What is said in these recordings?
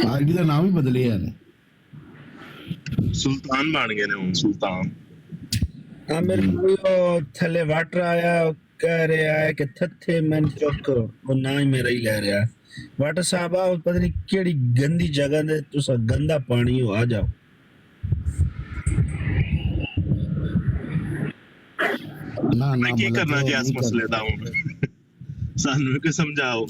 ID ਦਾ ਨਾਮ ਹੀ ਬਦਲਿਆ ਨੇ, ਸੁਲਤਾਨ ਬਣ ਗਏ ਨੇ ਹੁਣ, ਸੁਲਤਾਨ। ਆਮਿਰ ਕੋਈ ਉਹ ਥੱਲੇ ਵਾਟਰ ਆਇਆ, ਉਹ ਕਹਿ ਰਿਹਾ ਹੈ ਕਿ ਥੱਥੇ ਮੈਨ ਚੁੱਕ, ਉਹ ਨਾ ਹੀ ਮੇਰਾ ਹੀ ਲੈ ਰਿਹਾ। ਵਾਟਰ ਸਾਹਿਬ ਆ ਪਤਾ ਨਹੀਂ ਕਿਹੜੀ ਗੰਦੀ ਜਗ੍ਹਾ ਤੇ ਤੁਸੀਂ ਗੰਦਾ ਪਾਣੀ ਹੋ, ਆ ਜਾਓ। ਨਾ ਕੀ ਕਰਨਾ ਜੀ ਇਸ ਮਸਲੇ ਦਾ ਹੁਣ, ਸਾਨੂੰ ਕਿ ਸਮਝਾਓ।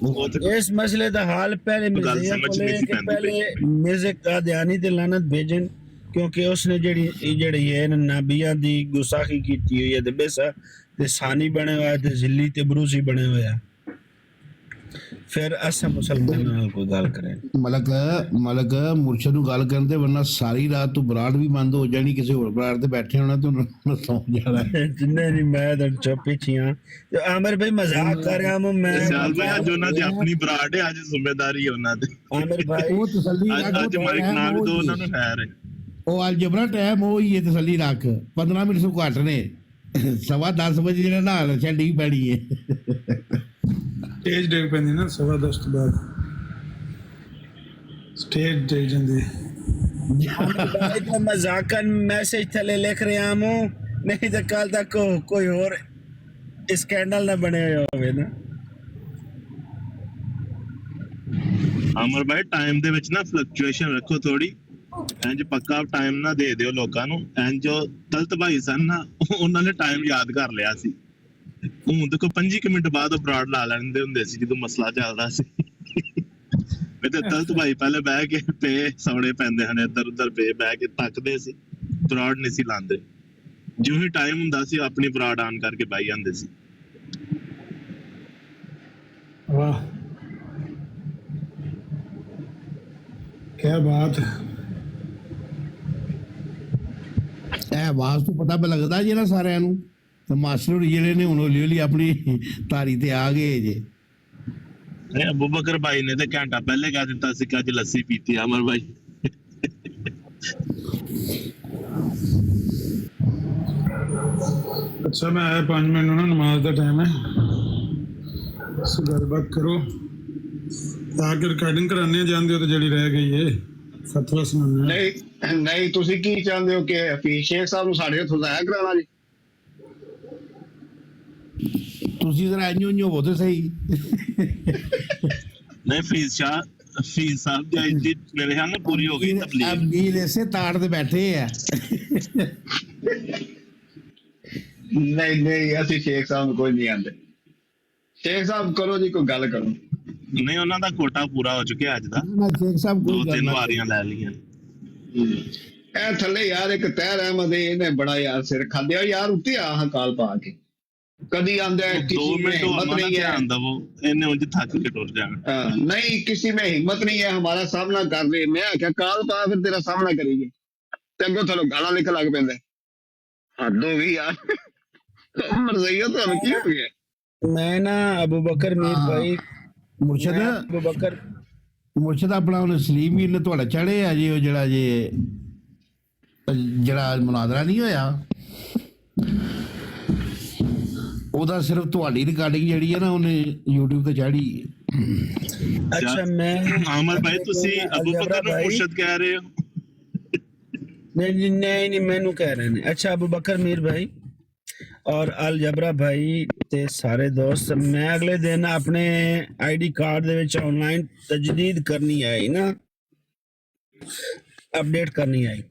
اس مسئلے دا حال پہلے مرزیا کو لے کہ پہلے مرزے قادیانی تے لعنت بھیجن، کیونکہ اس نے جڑی ہے نبیاں دی گستاخی کیتی ہوئی ہے تے بیسا تے ثانی بنے ہوئے تے ذلی تے بروسی بنے ہوئے ہیں، پھر اسا مسلمانوں نال کوئی گل کریں۔ ملک مرشد نو گل کرن تے ورنہ ساری رات تو براڑ بھی بند ہو جانی، کسی اور براڑ تے بیٹھے ہونا تو سو جانا ہے۔ نہیں میں تو چپ ہی تھی ہاں۔ عامر بھائی مذاق کر رہا ہوں میں، سیال بھائی اج انہاں دی اپنی براڈ ہے، اج ذمہ داری ہے انہاں دی۔ عامر بھائی وہ تسلی اج مائک نہ بھی دو انہاں نوں خیر ہے، وہ الجبرا ٹائم وہی ہے، تسلی رکھ 15 منٹ سو گھٹ نے، 10:15 بجے جڑا نال چھڈی پڑی ہے، سٹیج ڈیگ پیندی نا 10:15 تو بعد سٹیج ڈیگ جاندی۔ بھائی تو مذاقن میسج تھلے لکھ رہا ہوں، نہیں تو کل تک کوئی اور اسکینڈل نہ بنے ہوئے نا۔ عامر بھائی ٹائم دے وچ نا فلکچویشن رکھو تھوڑی، انج پکا ٹائم نہ دے دیو لوکاں نوں۔ انج جو دلت بھائی سن نا انہاں نے ٹائم یاد کر لیا سی، ہوں دیکھو 25 منٹ بعد براڈ لا لیندے ہوندے سی جدوں مسئلہ چلدا سی۔ میں تے دلت بھائی پہلے بہ کے پے سونے پیندے ہن، ادھر ادھر پے بہ کے تکدے سی، براڈ نہیں سی لاندے، جو ہی ٹائم ہوندا سی اپنی براڈ آن کر کے بہ جاندے سی۔ واہ کیا بات ہے، اے آواز تو پتہ پہ لگدا جی نا سارے نوں، تے ماسٹر جڑے نے ہن ہولی ہولی اپنی تاری تے آ گئے جے۔ ابو بکر بھائی نے تو گھنٹہ پہلے کہہ دیتا سی کہ اج لسی پیتی عامر بھائی۔ اچھا میں آیا 5 منٹ نا، نماز کا ٹائم ہے، بس گل بات کرو تاکہ ریکارڈنگ کرانے جاندے ہو تو جڑی رہ گئی ہے فتوی سنانا۔ نہیں تسی کی چاہتے ہو کہ حفیظ شیخ صاحب نوں ساڈے ہتھوں ضائع کرانا جی؟ تسی ذرا انج ہو تے صحیح۔ نہیں فیض صاحب دی میرے خیال میں پوری ہو گئی تبلیغ۔ ابیل ایسے تاڑ تے بیٹھے ہیں۔ نہیں اسی شیخ صاحب نوں کوئی نہیں آندے۔ شیخ صاحب کرو جی کوئی گل کرو۔ نہیں انہوں دا کوٹا پورا ہو چکیا اج دا، شیخ صاحب 2-3 واریاں لے لیاں۔ اے تھلے یار ایک طاہر احمد انہیں بڑا یار سر کھادیا یار، اتنے آ کال پا کے کدی آندا ہے 2 کسی میں منٹ ہمت نہیں ہے، وہ انہیں انج تھک کے ٹر جانا۔ نہیں کسی میں ہمت نہیں ہے ہمارا سامنا کر رہے، میں کیا کال پا پھر تیرا سامنا کریں گے، تے اگوں تھلو گالاں لکھ لگ پیندے، حد ہو گئی یار۔ مرزیا تھانوں کی ہو گیا؟ میں نا ابو بکر میر بھائی مرشد ابو بکر اپنا انہیں سلیم میر نے تھوڑا چڑھے آ جی، وہ جڑا مناظرہ نہیں ہویا وہ صرف تہاڈی ریکارڈنگ جڑی ہے نا انہیں یوٹیوب تے چاڑھی۔ اچھا میں عامر بھائی تسی ابو بکر نوں مرشد کہہ رہے ہو؟ نہیں مینوں کہہ رہے ہیں۔ اچھا ابو بکر میر بھائی اور الجبرا بھائی تے سارے دوست، میں اگلے دن اپنے I D card they which on line تجدید کرنی آئی نا، اپڈیٹ کرنی آئی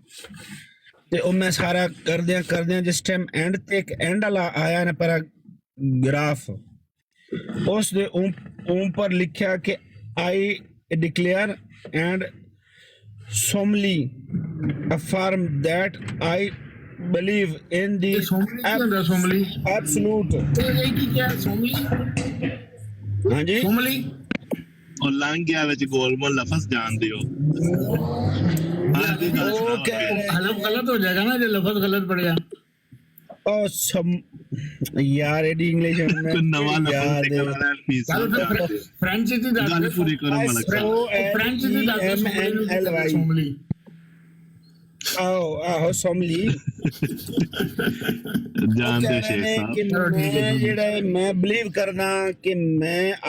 تے او میں سارا کردیاں جس ٹائم اینڈ تے ایک اینڈ والا آیا نا پیراگراف، اس دے اوپر لکھیا کہ I declare and solemnly affirm that I believe in the absolute ہاں جی اور لنگ گیا وچ گول مول لفظ جان دیو۔ حلف غلط ہو جائے گا نا جو لفظ غلط پڑ گیا۔ یار ایڈی انگلش نواں لفظ نکل آیا فیس فرینچ دی گل پوری کرو ملک صاحب۔ ਆਹੋ ਸੋਮਲੀ ਜਾਣਦੇ ਸ਼ੇਖ ਸਾਹਿਬ ਕਿ ਮੈਂ ਜਿਹੜਾ ਮੈਂ ਬਲੀਵ ਕਰਦਾ ਕਿ ਮੈਂ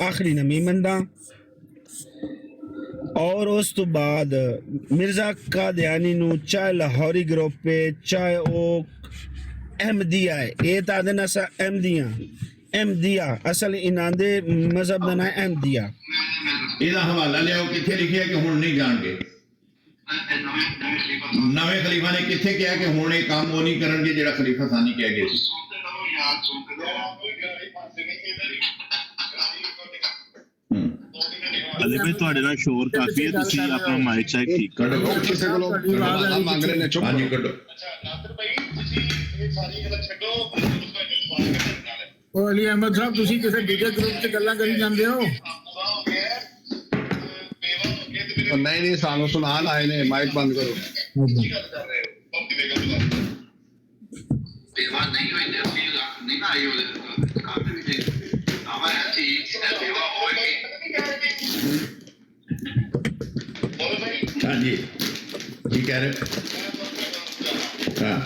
ਆਖਰੀ ਨਬੀ ਮੰਨਦਾ اور اس تو بعد مرزا قادیانی نو چاہے لاہوری گروپ پہ چاہے وہ احمدیہ ہے یہ تا دن اسا احمدیہ اصل انہاں دے مذہب دا نام احمدیہ ਇਹਦਾ ਹਵਾਲਾ ਲਿਆਓ ਕਿੱਥੇ ਲਿਖਿਆ ਕਿ ਹੁਣ ਨਹੀਂ ਜਾਣਗੇ ਨਵੇਂ ਖਲੀਫਾ ਨੇ ਕਿੱਥੇ ਕਿਹਾ ਕਿ ਹੁਣ ਇਹ ਕੰਮ ਉਹ ਨਹੀਂ ਕਰਨਗੇ ਜਿਹੜਾ ਖਲੀਫਾ ਸਾਨੀ ਕਹਿ ਗਏ ਸੀ ਅਲੀ ਭਾਈ ਤੁਹਾਡੇ ਨਾਲ ਸ਼ੋਰ ਕਾਫੀ ਹੈ ਤੁਸੀਂ ਆਪਣਾ ਮਾਈਕ ਸ਼ਾਈਕ ਠੀਕ ਕਰੋ ਕਿਸੇ ਕੋਲੋਂ ਆਵਾਜ਼ ਮੰਗ ਰਹੇ ਨੇ ਚੁੱਪ ਹਾਂਜੀ ਕੱਢੋ ਉਹ ਅਲੀ ਅਹਿਮਦ ਸਾਹਿਬ ਤੁਸੀਂ ਕਿਸੇ ਦੂਜੇ ਗਰੁੱਪ 'ਚ ਗੱਲਾਂ ਕਰੀ ਜਾਂਦੇ ਹੋ ਨਹੀਂ ਸਾਨੂੰ ਸੁਣਾਣ ਆਏ ਨੇ ਮਾਈਕ ਬੰਦ ਕਰੋ ਹਾਂਜੀ ਕੀ ਕਹਿ ਰਹੇ ਹਾਂ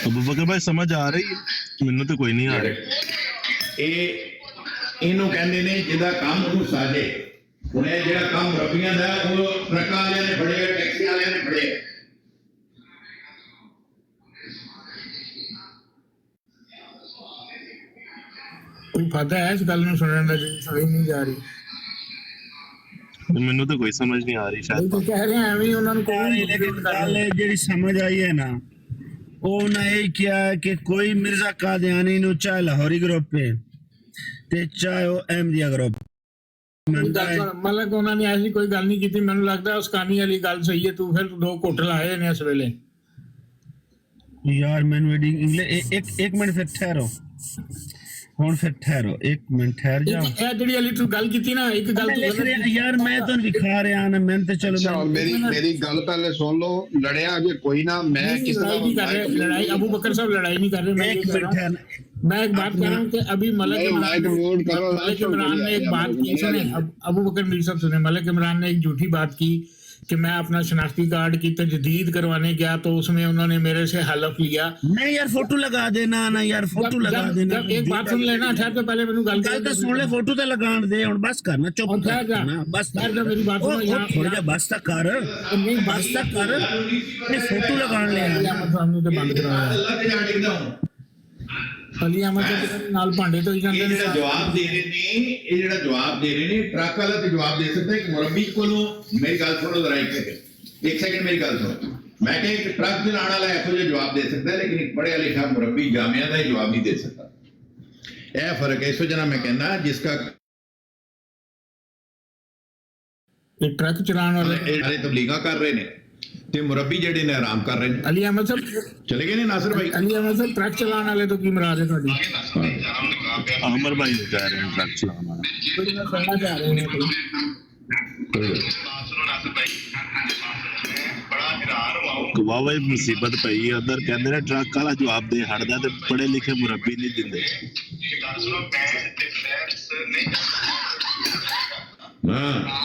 ਅਬੂ ਬਕਰ ਭਾਈ ਸਮਝ ਆ ਰਹੀ ਹੈ ਮੈਨੂੰ ਤਾਂ ਕੋਈ ਨਹੀਂ ਆ ਰਹੀ ਇਹਨੂੰ ਕਹਿੰਦੇ ਨੇ ਜਿਹਦਾ ਕੰਮ ਉਹਨੂੰ ਸਾਜੇ ਹੁਣ ਇਹ ਜਿਹੜਾ ਕੰਮ ਰੱਬੀਆਂ ਦਾ ਉਹ ਟਰੱਕਾਂ ਵਾਲਿਆਂ ਨੇ ਫੜਿਆ ਟੈਕਸੀ ਵਾਲਿਆਂ ਨੇ ਫੜਿਆ ਕੋਈ ਫਾਇਦਾ ਹੈ ਇਸ ਗੱਲ ਨੂੰ ਸੁਣਨ ਦਾ ਜਿਹੜੀ ਸੁਣੀ ਨਹੀਂ ਜਾ ਰਹੀ ਮੈਨੂੰ ਤਾਂ ਕੋਈ ਸਮਝ ਨਹੀਂ ਆ ਰਹੀ ਇਹ ਸ਼ਾਇਦ ਤਾਂ ਕਹਿ ਰਹੇ ਐਵੇਂ ਉਹਨਾਂ ਨੂੰ ਕੋਈ لیکن گل جڑی سمجھ آئی ہے نا وہ انہیں یہی کیا ہے کہ کوئی مرزا قادیانی نو چاہے لاہوری گروپ پہ تے چاہے وہ احمدیہ گروپ ਮਤਲਬ ਉਹਨਾਂ ਨੇ ਐਸੀ ਕੋਈ ਗੱਲ ਨਹੀਂ ਕੀਤੀ ਮੈਨੂੰ ਲੱਗਦਾ ਉਸ ਕਹਾਣੀ ਵਾਲੀ ਗੱਲ ਸਹੀ ਹੈ ਤੂੰ ਫਿਰ ਦੋ ਘੁੱਟ ਲਾਏ ਨੇ ਇਸ ਵੇਲੇ یار میں ایک منٹ پھر ٹھہرو ہوں پھر ٹھہرو ایک منٹ ٹھہر جاؤ ਇਹ ਜਿਹੜੀ ਵਾਲੀ ਤੂੰ ਗੱਲ ਕੀਤੀ ਨਾ ਇੱਕ ਗੱਲ یار میں تو دکھا رہا نا میں تو چلو ਮੇਰੀ ਗੱਲ ਪਹਿਲੇ ਸੁਣ ਲਓ ਲੜਿਆ ਜੇ ਕੋਈ ਨਾ ਮੈਂ ਕਿਸੇ لڑائی نہیں کر رہے لڑائی ابو بکر صاحب لڑائی نہیں کر رہے ایک منٹ ٹھہرنا میں ایک بات کر رہا ہوں کہ ابھی ملک عمران نے ایک بات کی سنیں ابو بکر میر صاحب سنیں ملک عمران نے ایک جھوٹی بات کی کہ میں اپنا شناختی کارڈ کی تجدید کروانے گیا تو اس میں انہوں نے میرے سے حلف لیا نہیں یار فوٹو لگا دینا نا یار فوٹو لگا دینا ایک بات سن لینا ٹھہر تو پہلے مینوں گل گل تو سن لے فوٹو تے لگان دے ہن بس کرنا چپ کرنا بس کر میری بات سنو تھوڑا جا بس تک کر نہیں بس تک کر یہ فوٹو لگان لے سامنے تے بند کرایا ਅੱਲਾ ਤੇ ਜਾ ਡਿੱਗਦਾ ਹੁਣ علی احمد صاحب ਨਾਲ ਭਾਂਡੇ ਧੋਈ ਜਾਂਦੇ ਇਹ ਨੇ ਜਿਹੜਾ ਜਵਾਬ ਦੇ ਰਹੇ ਨੇ ਇਹ ਜਿਹੜਾ ਜਵਾਬ ਦੇ ਰਹੇ ਨੇ ਟਰੱਕ ਵਾਲਾ ਤੇ ਜਵਾਬ ਦੇ ਸਕਦਾ ਇੱਕ ਮੁਰੱਬੀ ਕੋਲੋਂ ਮੇਰੀ ਗੱਲ ਸੁਣੋ ਜ਼ਰਾ ਇੱਕ ਸੈਕਿੰਡ ਮੇਰੀ ਗੱਲ ਸੁਣੋ ਮੈਂ ਕਿਹਾ ਇੱਕ ਟਰੱਕ ਚਲਾਉਣ ਵਾਲਾ ਇਹੋ ਜਿਹਾ ਜਵਾਬ ਦੇ ਸਕਦਾ ਲੇਕਿਨ ਇੱਕ ਪੜ੍ਹਿਆ ਲਿਖਿਆ ਮੁਰੱਬੀ ਜਾਮਿਆ ਦਾ ਹੀ ਜਵਾਬ ਨਹੀਂ ਦੇ ਸਕਦਾ ਇਹ ਫਰਕ ਹੈ ਇਸੋ ਜਨਾ ਮੈਂ ਕਹਿੰਦਾ ਜਿਸਕਾ ਇਹ ਟਰੱਕ ਚਲਾਉਣ ਵਾਲੇ ਇਹ ਸਾਰੇ ਤਬਲੀਗਾਂ ਕਰ ਰਹੇ ਨੇ ਤੇ ਮੁਰੱਬੀ ਜਿਹੜੇ ਨੇ ਆਰਾਮ ਕਰ ਰਹੇ ਨੇ علی احمد صاحب ਚਲੇ ਗਏ ਨੇ ਨਾਸਰ ਭਾਈ علی احمد صاحب ਟਰੱਕ ਚਲਾਉਣ ਵਾਲੇ ਤੋਂ ਕੀ ਮੁਰਾਦ ਹੈ ਤੁਹਾਡੀ ਅਮਰ ਭਾਈ ਨੂੰ ਕਹਿ ਰਹੇ ਨੇ ਟਰੱਕ ਚਲਾਉਣਾ ਕੋਈ ਨਾ ਸੁਣਨਾ ਚਾਹ ਰਹੇ ਨੇ ਵਾਹ ਵਾਹ ਮੁਸੀਬਤ ਪਈ ਉਧਰ ਕਹਿੰਦੇ ਨੇ ਟਰੱਕ ਵਾਲਾ ਜਵਾਬ ਦੇ ਹਟਦਾ ਤੇ ਪੜ੍ਹੇ ਲਿਖੇ ਮੁਰੱਬੀ ਨਹੀਂ ਦਿੰਦੇ ਹਾਂ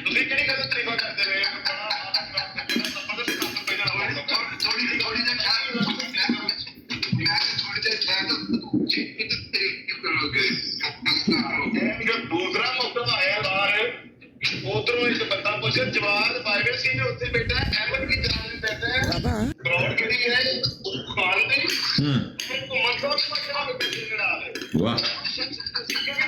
ਤੁਸੀਂ ਕਿਹੜੀ ਗੱਲ ਤਰੀਫਾ ਕਰਦੇ ਰਹੇ ਥੋੜੀ ਜਿਹੀ ਖਿਆਲ ਮੈਂ ਥੋੜੀ ਜਿਹੀ ਖਿਆਲ ਦੂਸਰਾ ਮੌਕਾ ਆਇਆ ਬਾਹਰ ਉਧਰੋਂ ਇੱਕ ਬੰਦਾ ਪੁੱਛਿਆ ਜਵਾਨ ਬਾਈਬਲ ਸੀ ਨੇ ਉੱਥੇ ਬੈਠਾ ਅਹਿਮਦ ਕੀ ਜਾਨ ਬੈਠਾ ਹੈ ਗਰਾਊਂਡ ਕਿਹੜੀ ਹੈ ਖਾਲ ਦੀ ਘੁੰਮਣ ਤੋਂ ਪੱਕਾ ਬੈਠਾ ਹੈ ਵਾਹ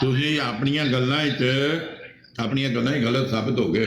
ਤੁਸੀਂ ਆਪਣੀਆਂ ਗੱਲਾਂ 'ਚ ਗਲਤ ਸਾਬਿਤ ਹੋ ਗਏ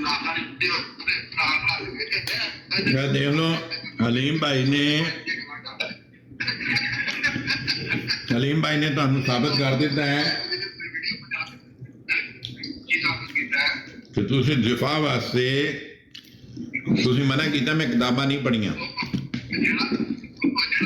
ਨਾਮ ਦਿਓ ਮੈਂ ਦੇਖ ਲਓ ਹਲੀਮ ਭਾਈ ਨੇ ਤੁਹਾਨੂੰ ਸਾਬਿਤ ਕਰ ਦਿੱਤਾ ਹੈ ਕਿ ਤੁਸੀਂ ਦਿਫਾ ਵਾਸਤੇ ਤੁਸੀਂ ਮਨਾ ਕੀਤਾ ਮੈਂ ਕਿਤਾਬਾਂ ਨਹੀਂ ਪੜ੍ਹੀਆਂ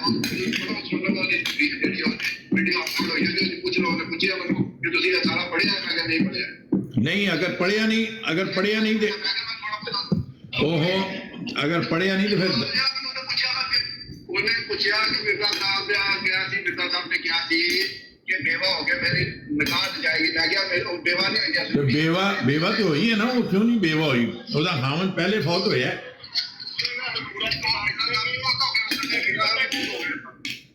ਉਹ ਸੁਣ ਲਓ ਉਹਦੀ ਵੀਡੀਓ ਅਪਲੋਡ ਹੋਈ ਹੈ ਪੁੱਛ ਲਓ ਉਹਨੇ ਪੁੱਛਿਆ ਮੈਨੂੰ ਕਿ ਤੁਸੀਂ ਇਹ ਸਾਰਾ ਪੜ੍ਹਿਆ ਮੈਂ ਕਿਹਾ ਨਹੀਂ ਪੜ੍ਹਿਆ ਨਹੀਂ ਅਗਰ ਪੜ੍ਹਿਆ ਨਹੀਂ ਤੇ ਅਗਰ ਪੜ੍ਹਿਆ ਨਹੀਂ ਤੇ ਫਿਰ ਉਹਨੇ ਪੁੱਛਿਆ ਕਿ ਮਿਰਜ਼ਾ ਸਾਹਿਬ ਗਿਆ ਸੀ ਮਿਰਜ਼ਾ ਸਾਹਿਬ ਨੇ ਕਿਹਾ ਸੀ ਕਿ ਬੇਵਾ ਹੋ ਗਿਆ ਮੇਰੀ ਨਿਕਾਹ ਜਾਏਗੀ ਮੈਂ ਕਿਹਾ ਉਹ ਬੇਵਾ ਨਹੀਂ ਹੋਈ ਤੇ ਬੇਵਾ ਤੇ ਹੋਈ ਹੈ ਨਾ ਉਹ ਕਿਉਂ ਨਹੀਂ ਬੇਵਾ ਹੋਈ ਉਹਦਾ ਖਾਵਨ ਪਹਿਲੇ ਫੌਤ ਹੋਇਆ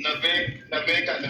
90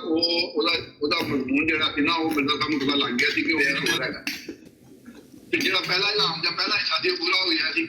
ਉਹਦਾ ਮਜ਼ਮੂਨ ਜਿਹੜਾ ਸੀ ਨਾ ਉਹ ਮਿਰਜ਼ਾ ਸਾਹਿਬ ਨੂੰ ਪਤਾ ਲੱਗ ਗਿਆ ਸੀ ਕਿ ਉਹ ਬੇਗਮ ਹੈਗਾ ਤੇ ਜਿਹੜਾ ਪਹਿਲਾ ਇਲਾਮ ਜਾਂ ਪਹਿਲਾ ਸ਼ਾਦੀ ਪੂਰਾ ਹੋ ਗਿਆ ਸੀ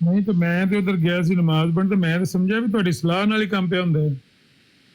ਨਹੀਂ ਤਾਂ ਮੈਂ ਤੇ ਉਧਰ ਗਿਆ ਸੀ ਨਮਾਜ਼ ਪੜ੍ਹਨ ਤੇ ਮੈਂ ਤਾਂ ਸਮਝਿਆ ਵੀ ਤੁਹਾਡੀ ਸਲਾਹ ਨਾਲ ਹੀ ਕੰਮ ਪਿਆ ਹੁੰਦਾ ਹੈ।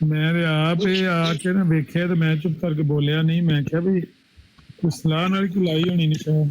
ਮੈਂ ਤੇ ਆਪ ਇਹ ਆ ਕੇ ਨਾ ਵੇਖਿਆ ਤੇ ਮੈਂ ਚੁੱਪ ਕਰਕੇ ਬੋਲਿਆ ਨਹੀਂ। ਮੈਂ ਕਿਹਾ ਵੀ ਕੋਈ ਸਲਾਹ ਨਾਲ ਹੀ ਲਾਈ ਹੋਣੀ ਨਿਸ਼ਾਨ।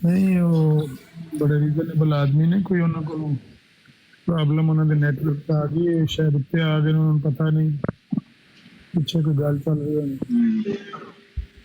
ਨਹੀਂ ਉਹ ਬੜੇ ਰੀਜ਼ਨੇਬਲ ਆਦਮੀ ਨੇ, ਕੋਈ ਉਹਨਾਂ ਕੋਲੋਂ ਪ੍ਰੋਬਲਮ ਉਹਨਾਂ ਦੇ ਨੈਟਵਰਕ ਤੇ ਆ ਗਈ ਹੈ, ਸ਼ਾਇਦ ਉੱਤੇ ਆ ਗਏ, ਉਹਨਾਂ ਨੂੰ ਪਤਾ ਨਹੀਂ ਪਿੱਛੇ ਕੋਈ ਗੱਲ ਚੱਲ ਰਹੀ ਹੈ।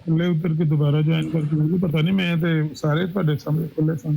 ਥੱਲੇ ਉਤਰ ਕੇ ਦੁਬਾਰਾ ਜੁਆਇਨ ਕਰਕੇ ਮੈਨੂੰ ਪਤਾ ਨਹੀਂ, ਮੈਂ ਤੇ ਸਾਰੇ ਤੁਹਾਡੇ ਸਾਹਮਣੇ ਖੁੱਲੇ ਸਨ।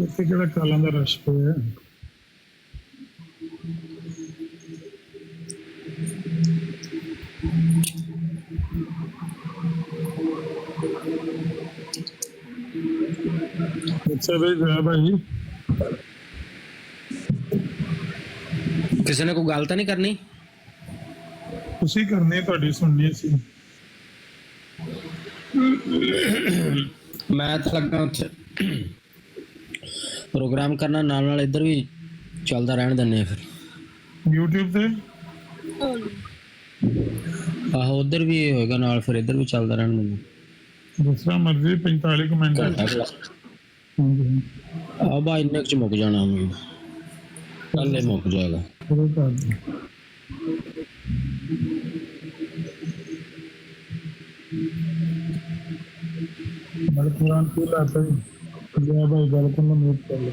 ਇੱਥੇ ਕਿਹੜਾ ਕਾਲਾਂ ਦਾ ਰਸ਼ ਪਿਆ। ਅੱਛਾ ਬਈ ਜਨਾਬ ਭਾਈ, ਕਿਸੇ ਨੇ ਕੋਈ ਗੱਲ ਤਾਂ ਨਹੀਂ ਕਰਨੀ? ਤੁਸੀਂ ਕਰਨੀ, ਤੁਹਾਡੀ ਸੁਣਨੀ ਸੀ। ਮੈਂ ਤਾਂ ਲੱਗਾ ਉੱਥੇ ਪ੍ਰੋਗਰਾਮ ਕਰਨਾ, ਨਾਲ ਨਾਲ ਇੱਧਰ ਵੀ ਚੱਲਦਾ ਰਹਿਣ ਦਿੰਦੇ ਆ ਫਿਰ YouTube ਤੇ। ਆਹੋ ਉੱਧਰ ਵੀ ਇਹ ਹੋਏਗਾ ਨਾਲ, ਫਿਰ ਇੱਧਰ ਵੀ ਚੱਲਦਾ ਰਹਿਣ ਦਿੰਦੇ। ਜਿਸ ਤਰ੍ਹਾਂ ਮਰਜ਼ੀ, 45 ਮਿੰਟ ਆ ਬਾ ਇੰਨੇ ਚ ਮੁੱਕ ਜਾਣਾ, ਕੱਲੇ ਮੁੱਕ ਜਾਏਗਾ। ਸ਼ੁਰੂ ਕਰ ਦਿਓ। ਮੈਂ ਕੁਰਾਨ ਕੀ ਲਾਤਾ ਜੀ ਜਨਾਬ ਭਾਈ, ਗੱਲ ਕਰਨਾ ਮਿਊਟ ਕਰ ਲਓ।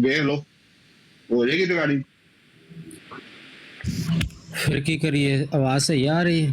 ਵੇਖ ਲਓ ਹੋ ਜਾਏਗੀ ਦਿਵਾਲੀ। ਫਿਰ ਕੀ ਕਰੀਏ, ਆਵਾਜ਼ ਸਹੀ ਆ ਰਹੀ ਹੈ?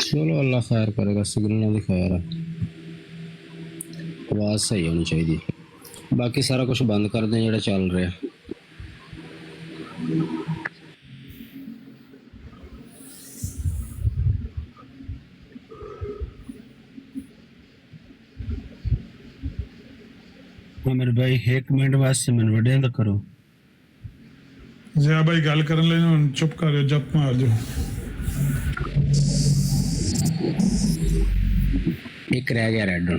ਚਲੋ ਅੱਲਾ ਖੈਰ ਕਰੇਗਾ, ਸਿਗਨਲਾਂ ਦੀ ਖੈਰ ਹੈ, ਆਵਾਜ਼ ਸਹੀ ਹੋਣੀ ਚਾਹੀਦੀ। ਬਾਕੀ ਸਾਰਾ ਕੁਝ ਬੰਦ ਕਰ ਦੇ ਜਿਹੜਾ ਚੱਲ ਰਿਹਾ। ਅਮਰ ਭਾਈ 1 ਮਿੰਟ ਵਾਸਤੇ ਮੈਨੂੰ ਵੱਡਿਆਂ ਦਾ ਕਰੋ। ਜਿਆ ਭਾਈ ਗੱਲ ਕਰਨ ਲਈ ਹੁਣ ਚੁੱਪ ਕਰਿਓ, ਜੱਪ ਮਾਰ ਦਿਓ। ਇੱਕ ਰਹਿ ਗਿਆ ਰੈੱਡ ਹੁਣ।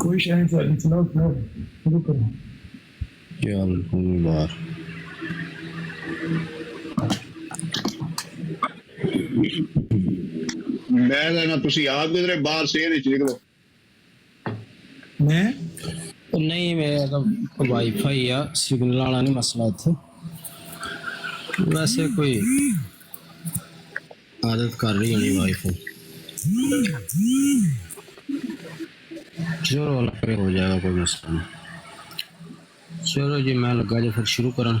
ਕੋਈ ਸ਼ਾਇਦ ਨਹੀਂ ਚੱਲ, ਚਲਾਓ ਸ਼ੁਰੂ ਕਰੋ। ਚੱਲ ਹੁਣ ਬਾਹਰ ਮੈਂ ਲੈਣਾ, ਤੁਸੀਂ ਆਪ ਕਿਧਰੇ ਬਾਹਰ ਸ਼ਹਿਰ ਵਿੱਚ ਨਿਕਲੋ। ਮੈਂ ਨਹੀਂ, ਮੈਂ ਤਾਂ ਵਾਈਫਾਈ ਆ, ਸਿਗਨਲ ਵਾਲਾ ਨਹੀਂ ਮਸਲਾ ਇੱਥੇ। ਵੈਸੇ ਕੋਈ ਆਦਤ ਕਰ ਰਹੀ ਹੋਣੀ ਵਾਈਫਾਈ। ਚਲੋ ਲੱਗੇ ਹੋ ਜਾਏਗਾ, ਕੋਈ ਮਸਲਾ ਨਹੀਂ। ਚਲੋ ਜੀ ਮੈਂ ਲੱਗਾ ਜੇ ਫਿਰ ਸ਼ੁਰੂ ਕਰਨ।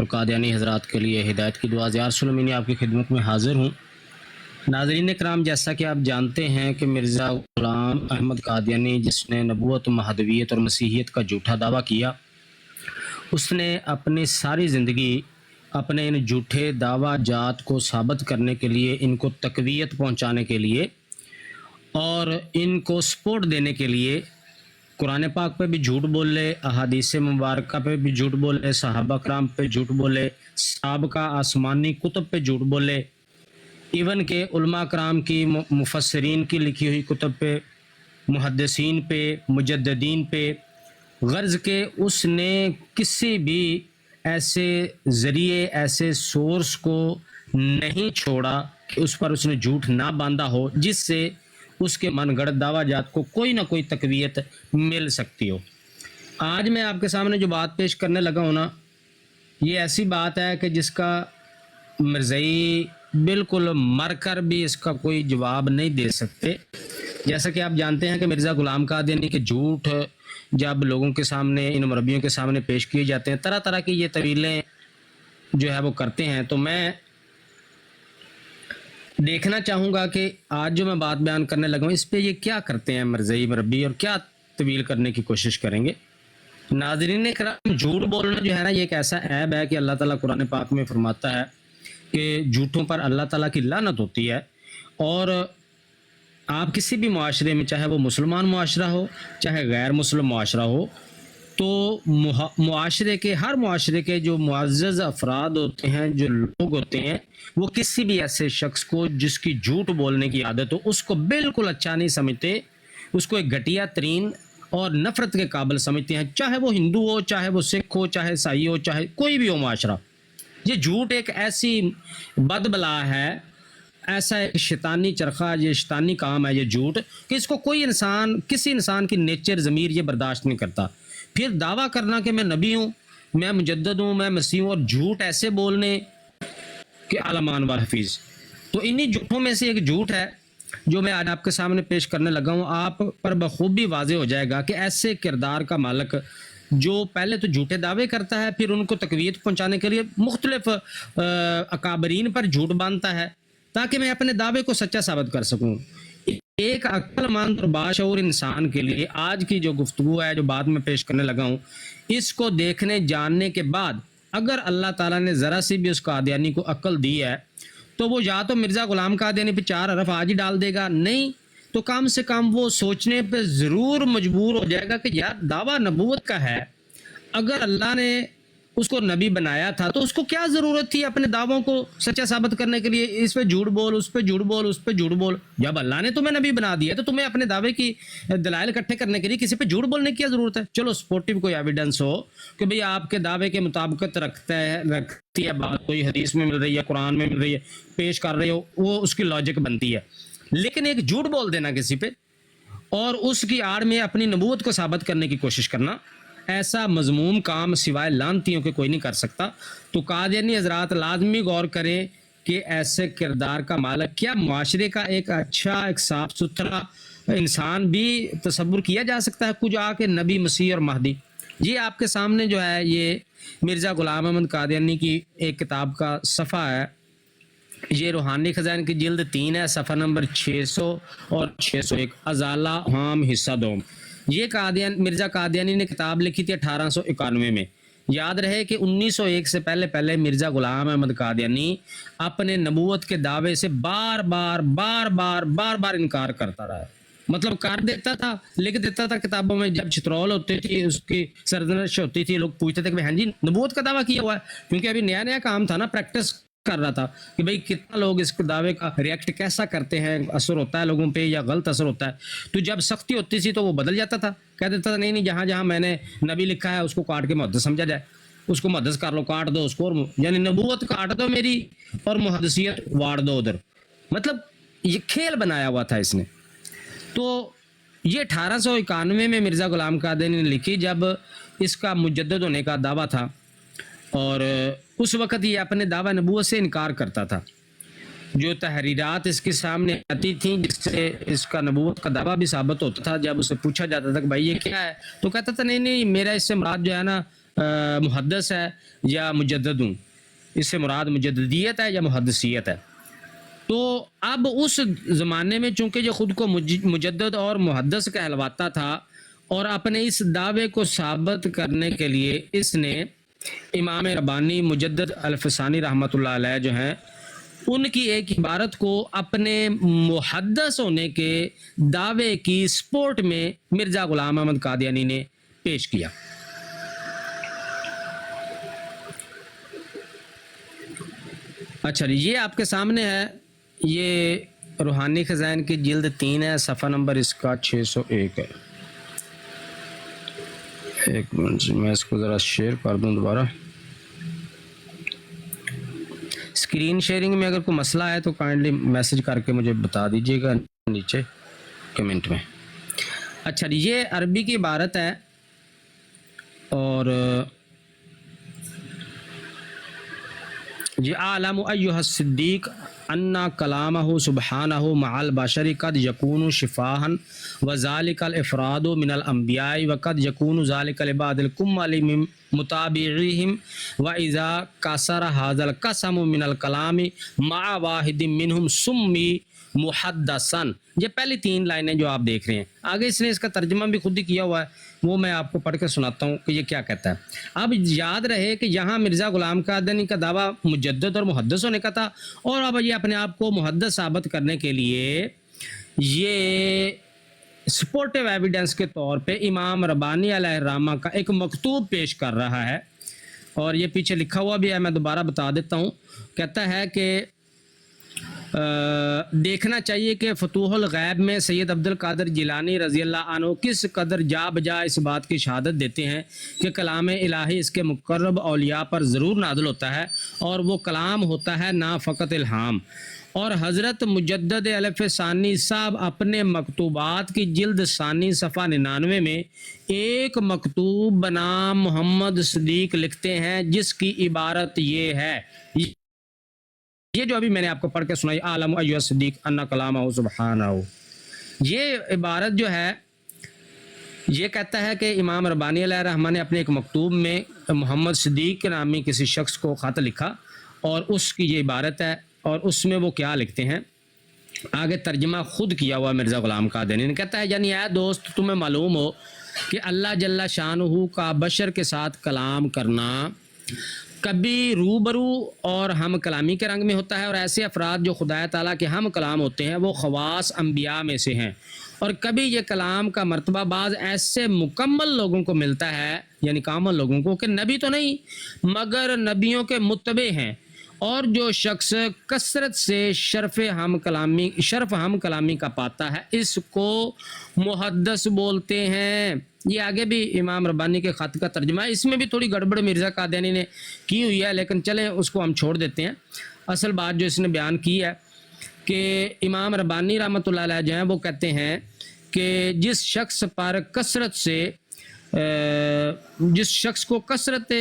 اور قادیانی حضرات کے لیے ہدایت کی دعا. زیار سلیمانی آپ کی خدمت میں حاضر ہوں. ناظرین کرام، جیسا کہ آپ جانتے ہیں کہ مرزا غلام احمد قادیانی جس نے نبوت، مہدویت اور مسیحیت کا جھوٹا دعویٰ کیا، اس نے اپنی ساری زندگی اپنے ان جھوٹے دعویٰ جات کو ثابت کرنے کے لیے، ان کو تقویت پہنچانے کے لیے اور ان کو سپورٹ دینے کے لیے قرآن پاک پہ بھی جھوٹ بولے، احادیث مبارکہ پہ بھی جھوٹ بولے، صحابہ کرام پہ جھوٹ بولے، سابقہ آسمانی کتب پہ جھوٹ بولے، ایون کہ علماء کرام کی، مفسرین کی لکھی ہوئی کتب پہ، محدثین پہ، مجددین پہ. غرض کہ اس نے کسی بھی ایسے ذریعے، ایسے سورس کو نہیں چھوڑا کہ اس پر اس نے جھوٹ نہ باندھا ہو جس سے اس کے من گڑت دعویٰ جات کو کوئی نہ کوئی تقویت مل سکتی ہو. آج میں آپ کے سامنے جو بات پیش کرنے لگا ہوں نا، یہ ایسی بات ہے کہ جس کا مرزائی بالکل مر کر بھی اس کا کوئی جواب نہیں دے سکتے. جیسا کہ آپ جانتے ہیں کہ مرزا غلام قادیانی کے جھوٹ جب لوگوں کے سامنے، ان مربیوں کے سامنے پیش کیے جاتے ہیں، طرح طرح کی یہ طویلیں جو ہے وہ کرتے ہیں. تو میں دیکھنا چاہوں گا کہ آج جو میں بات بیان کرنے لگا ہوں اس پہ یہ کیا کرتے ہیں مرزائی مربی اور کیا طویل کرنے کی کوشش کریں گے. ناظرین کرام، جھوٹ بولنا جو ہے نا، یہ ایک ایسا عیب ہے کہ اللہ تعالیٰ قرآن پاک میں فرماتا ہے کہ جھوٹوں پر اللہ تعالیٰ کی لعنت ہوتی ہے. اور آپ کسی بھی معاشرے میں، چاہے وہ مسلمان معاشرہ ہو چاہے غیر مسلم معاشرہ ہو، تو معاشرے کے، ہر معاشرے کے جو معزز افراد ہوتے ہیں، جو لوگ ہوتے ہیں، وہ کسی بھی ایسے شخص کو جس کی جھوٹ بولنے کی عادت ہو اس کو بالکل اچھا نہیں سمجھتے، اس کو ایک گھٹیا ترین اور نفرت کے قابل سمجھتے ہیں، چاہے وہ ہندو ہو، چاہے وہ سکھ ہو، چاہے عیسائی ہو، چاہے کوئی بھی ہو معاشرہ. یہ جھوٹ ایک ایسی بد بلا ہے، ایسا ایک شیطانی چرخہ، یہ شیطانی کام ہے یہ جھوٹ، کہ اس کو کوئی انسان، کسی انسان کی نیچر، ضمیر یہ برداشت نہیں کرتا. پھر دعویٰ کرنا کہ میں نبی ہوں، میں مجدد ہوں، میں مسیح ہوں، اور جھوٹ ایسے بولنے کہ عالمان و حفیظ. تو انہی جھوٹوں میں سے ایک جھوٹ ہے جو میں آج آپ کے سامنے پیش کرنے لگا ہوں. آپ پر بخوبی واضح ہو جائے گا کہ ایسے کردار کا مالک جو پہلے تو جھوٹے دعوے کرتا ہے، پھر ان کو تقویت پہنچانے کے لیے مختلف اکابرین پر جھوٹ باندھتا ہے تاکہ میں اپنے دعوے کو سچا ثابت کر سکوں. ایک عقل مند اور باشعور انسان کے لیے آج کی جو گفتگو ہے، جو بات میں پیش کرنے لگا ہوں، اس کو دیکھنے جاننے کے بعد اگر اللہ تعالیٰ نے ذرا سی بھی اس قادیانی کو عقل دی ہے تو وہ یا تو مرزا غلام قادیانی پہ 4 حرف آج ہی ڈال دے گا، نہیں تو کم سے کم وہ سوچنے پہ ضرور مجبور ہو جائے گا کہ یار دعویٰ نبوت کا ہے، اگر اللہ نے اس کو نبی بنایا تھا تو اس کو کیا ضرورت تھی اپنے دعووں کو سچا ثابت کرنے کے لیے، اس پہ جھوٹ بول، اس پہ جھوٹ بول، اس پہ جھوٹ بول. جب اللہ نے تمہیں نبی بنا دیا تو تمہیں اپنے دعوے کی دلائل اکٹھے کرنے کے لیے کسی پہ جھوٹ بولنے کی کیا ضرورت ہے؟ چلو سپورٹیو کوئی ایویڈنس ہو کہ بھئی آپ کے دعوے کے مطابقت رکھتی ہے بات، کوئی حدیث میں مل رہی ہے، قرآن میں مل رہی ہے، پیش کر رہے ہو، وہ اس کی لاجک بنتی ہے. لیکن ایک جھوٹ بول دینا کسی پہ اور اس کی آڑ میں اپنی نبوت کو ثابت کرنے کی کوشش کرنا، ایسا مذموم کام سوائے لعنتیوں کے کوئی نہیں کر سکتا. تو قادیانی حضرات لازمی غور کریں کہ ایسے کردار کا مالک کیا معاشرے کا ایک اچھا، ایک صاف ستھرا انسان بھی تصور کیا جا سکتا ہے کچھ آ کے نبی، مسیح اور مہدی؟ یہ آپ کے سامنے جو ہے یہ مرزا غلام احمد قادیانی کی ایک کتاب کا صفحہ ہے، یہ روحانی خزائن کی جلد 3 ہے، صفحہ نمبر 600 اور 601، ازالہ ہام حصہ دوم. یہ مرزا قادیانی نے کتاب لکھی تھی 1891 میں. یاد رہے کہ 1901 سے پہلے مرزا غلام احمد قادیانی اپنے نبوت کے دعوے سے بار بار انکار کرتا رہا. مطلب کر دیتا تھا، لکھ دیتا تھا کتابوں میں، جب چترول ہوتے تھی، اس کی سرزنش ہوتی تھی، لوگ پوچھتے تھے کہ ہاں جی نبوت کا دعویٰ کیا ہوا ہے، کیونکہ ابھی نیا کام تھا نا، پریکٹس کر رہا تھا کہ بھئی کتنا لوگ اس دعوے کا ریئیکٹ کیسا کرتے ہیں، اثر ہوتا ہے لوگوں پہ یا غلط اثر ہوتا ہے. تو جب سختی ہوتی تھی تو وہ بدل جاتا تھا، کہہ دیتا تھا نہیں جہاں میں نے نبی لکھا ہے اس کو کاٹ کے محدث سمجھا جائے، اس کو محدث کر لو، کاٹ دو اس کو، یعنی نبوت کاٹ دو میری اور محدثیت واڑ دو ادھر. مطلب یہ کھیل بنایا ہوا تھا اس نے. تو یہ 1891 میں مرزا غلام قادیانی نے لکھی جب اس کا مجدد ہونے کا دعویٰ تھا، اور اس وقت یہ اپنے دعویٰ نبوت سے انکار کرتا تھا. جو تحریرات اس کے سامنے آتی تھیں جس سے اس کا نبوت کا دعویٰ بھی ثابت ہوتا تھا، جب اسے پوچھا جاتا تھا کہ بھائی یہ کیا ہے تو کہتا تھا نہیں میرا اس سے مراد جو ہے نا محدث ہے یا مجدد ہوں، اس سے مراد مجددیت ہے یا محدثیت ہے۔ تو اب اس زمانے میں چونکہ یہ خود کو مجدد اور محدث کہلواتا تھا، اور اپنے اس دعوے کو ثابت کرنے کے لیے اس نے امام ربانی مجدد الفسانی رحمۃ اللہ علیہ جو ہیں ان کی ایک عبارت کو اپنے محدث ہونے کے دعوے کی سپورٹ میں مرزا غلام احمد قادیانی نے پیش کیا۔ اچھا جی، یہ آپ کے سامنے ہے، یہ روحانی خزائن کی جلد 3 ہے، صفحہ نمبر اس کا 601 ہے۔ ایک منٹ میں اس کو ذرا شیئر کر دوں دوبارہ۔ اسکرین شیئرنگ میں اگر کوئی مسئلہ ہے تو کائنڈلی میسج کر کے مجھے بتا دیجیے گا نیچے کمنٹ میں۔ اچھا جی، یہ عربی کی عبارت ہے اور جی اعلم ایھا الصدیق ان کلامہ سبحانہ مع البشر قد یکون شفاہا وذلک الافراد من الانبیاء وقد یکون ذلک لبعض الکمل من متابعیہم واذا کسر ھذا القسم من الکلام مع واحد منہم سمی محدثا۔ یہ پہلی 3 لائنیں جو آپ دیکھ رہے ہیں، آگے اس نے اس کا ترجمہ بھی خود ہی کیا ہوا ہے، وہ میں آپ کو پڑھ کے سناتا ہوں کہ یہ کیا کہتا ہے۔ اب یاد رہے کہ یہاں مرزا غلام قادیانی کا دعویٰ مجدد اور محدث ہونے کا تھا، اور اب یہ اپنے آپ کو محدث ثابت کرنے کے لیے یہ سپورٹیو ایویڈنس کے طور پہ امام ربانی علیہ الرحمہ کا ایک مکتوب پیش کر رہا ہے، اور یہ پیچھے لکھا ہوا بھی ہے، میں دوبارہ بتا دیتا ہوں۔ کہتا ہے کہ دیکھنا چاہیے کہ فتوح الغیب میں سید عبد القادر جیلانی رضی اللہ عنہ کس قدر جا بجا اس بات کی شہادت دیتے ہیں کہ کلام الہی اس کے مقرب اولیاء پر ضرور نازل ہوتا ہے، اور وہ کلام ہوتا ہے نہ فقط الہام۔ اور حضرت مجدد الف ثانی صاحب اپنے مکتوبات کی جلد ثانی صفحہ 99 میں ایک مکتوب بنام محمد صدیق لکھتے ہیں جس کی عبارت یہ ہے، یہ جو ابھی میں نے آپ کو پڑھ کے سنائی، عالم ایھا صدیق ان کلامہ سبحانہ، یہ عبارت جو ہے یہ کہتا ہے کہ امام ربانی علیہ الرحمہ نے اپنے ایک مکتوب میں محمد صدیق کے نامی کسی شخص کو خط لکھا، اور اس کی یہ عبارت ہے، اور اس میں وہ کیا لکھتے ہیں، آگے ترجمہ خود کیا ہوا مرزا غلام قادیانی نے۔ کہتا ہے یعنی اے دوست، تمہیں معلوم ہو کہ اللہ جل شانہ کا بشر کے ساتھ کلام کرنا کبھی روبرو اور ہم کلامی کے رنگ میں ہوتا ہے، اور ایسے افراد جو خدا تعالیٰ کے ہم کلام ہوتے ہیں وہ خواص انبیاء میں سے ہیں، اور کبھی یہ کلام کا مرتبہ بعض ایسے مکمل لوگوں کو ملتا ہے، یعنی کامل لوگوں کو، کہ نبی تو نہیں مگر نبیوں کے متبع ہیں، اور جو شخص کثرت سے شرف ہم کلامی کا پاتا ہے اس کو محدث بولتے ہیں۔ یہ آگے بھی امام ربانی کے خط کا ترجمہ ہے، اس میں بھی تھوڑی گڑبڑ مرزا قادیانی نے کی ہوئی ہے، لیکن چلیں اس کو ہم چھوڑ دیتے ہیں۔ اصل بات جو اس نے بیان کی ہے کہ امام ربانی رحمۃ اللہ علیہ جو ہیں وہ کہتے ہیں کہ جس شخص کو کثرت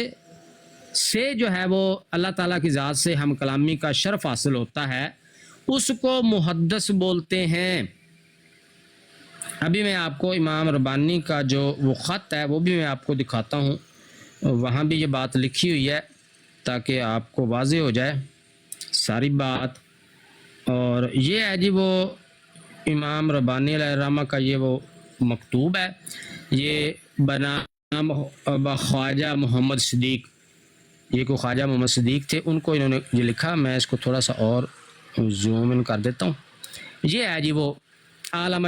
سے جو ہے وہ اللہ تعالیٰ کی ذات سے ہم کلامی کا شرف حاصل ہوتا ہے اس کو محدث بولتے ہیں۔ ابھی میں آپ کو امام ربانی کا جو وہ خط ہے وہ بھی میں آپ کو دکھاتا ہوں، وہاں بھی یہ بات لکھی ہوئی ہے تاکہ آپ کو واضح ہو جائے ساری بات۔ اور یہ ہے جی وہ امام ربانی علیہ الرحمہ کا یہ وہ مکتوب ہے، یہ بنام خواجہ محمد صدیق، یہ کو خواجہ محمد صدیق تھے، ان کو انہوں نے یہ لکھا۔ میں اس کو تھوڑا سا اور زوم ان کر دیتا ہوں۔ یہ ہے جی وہ عالم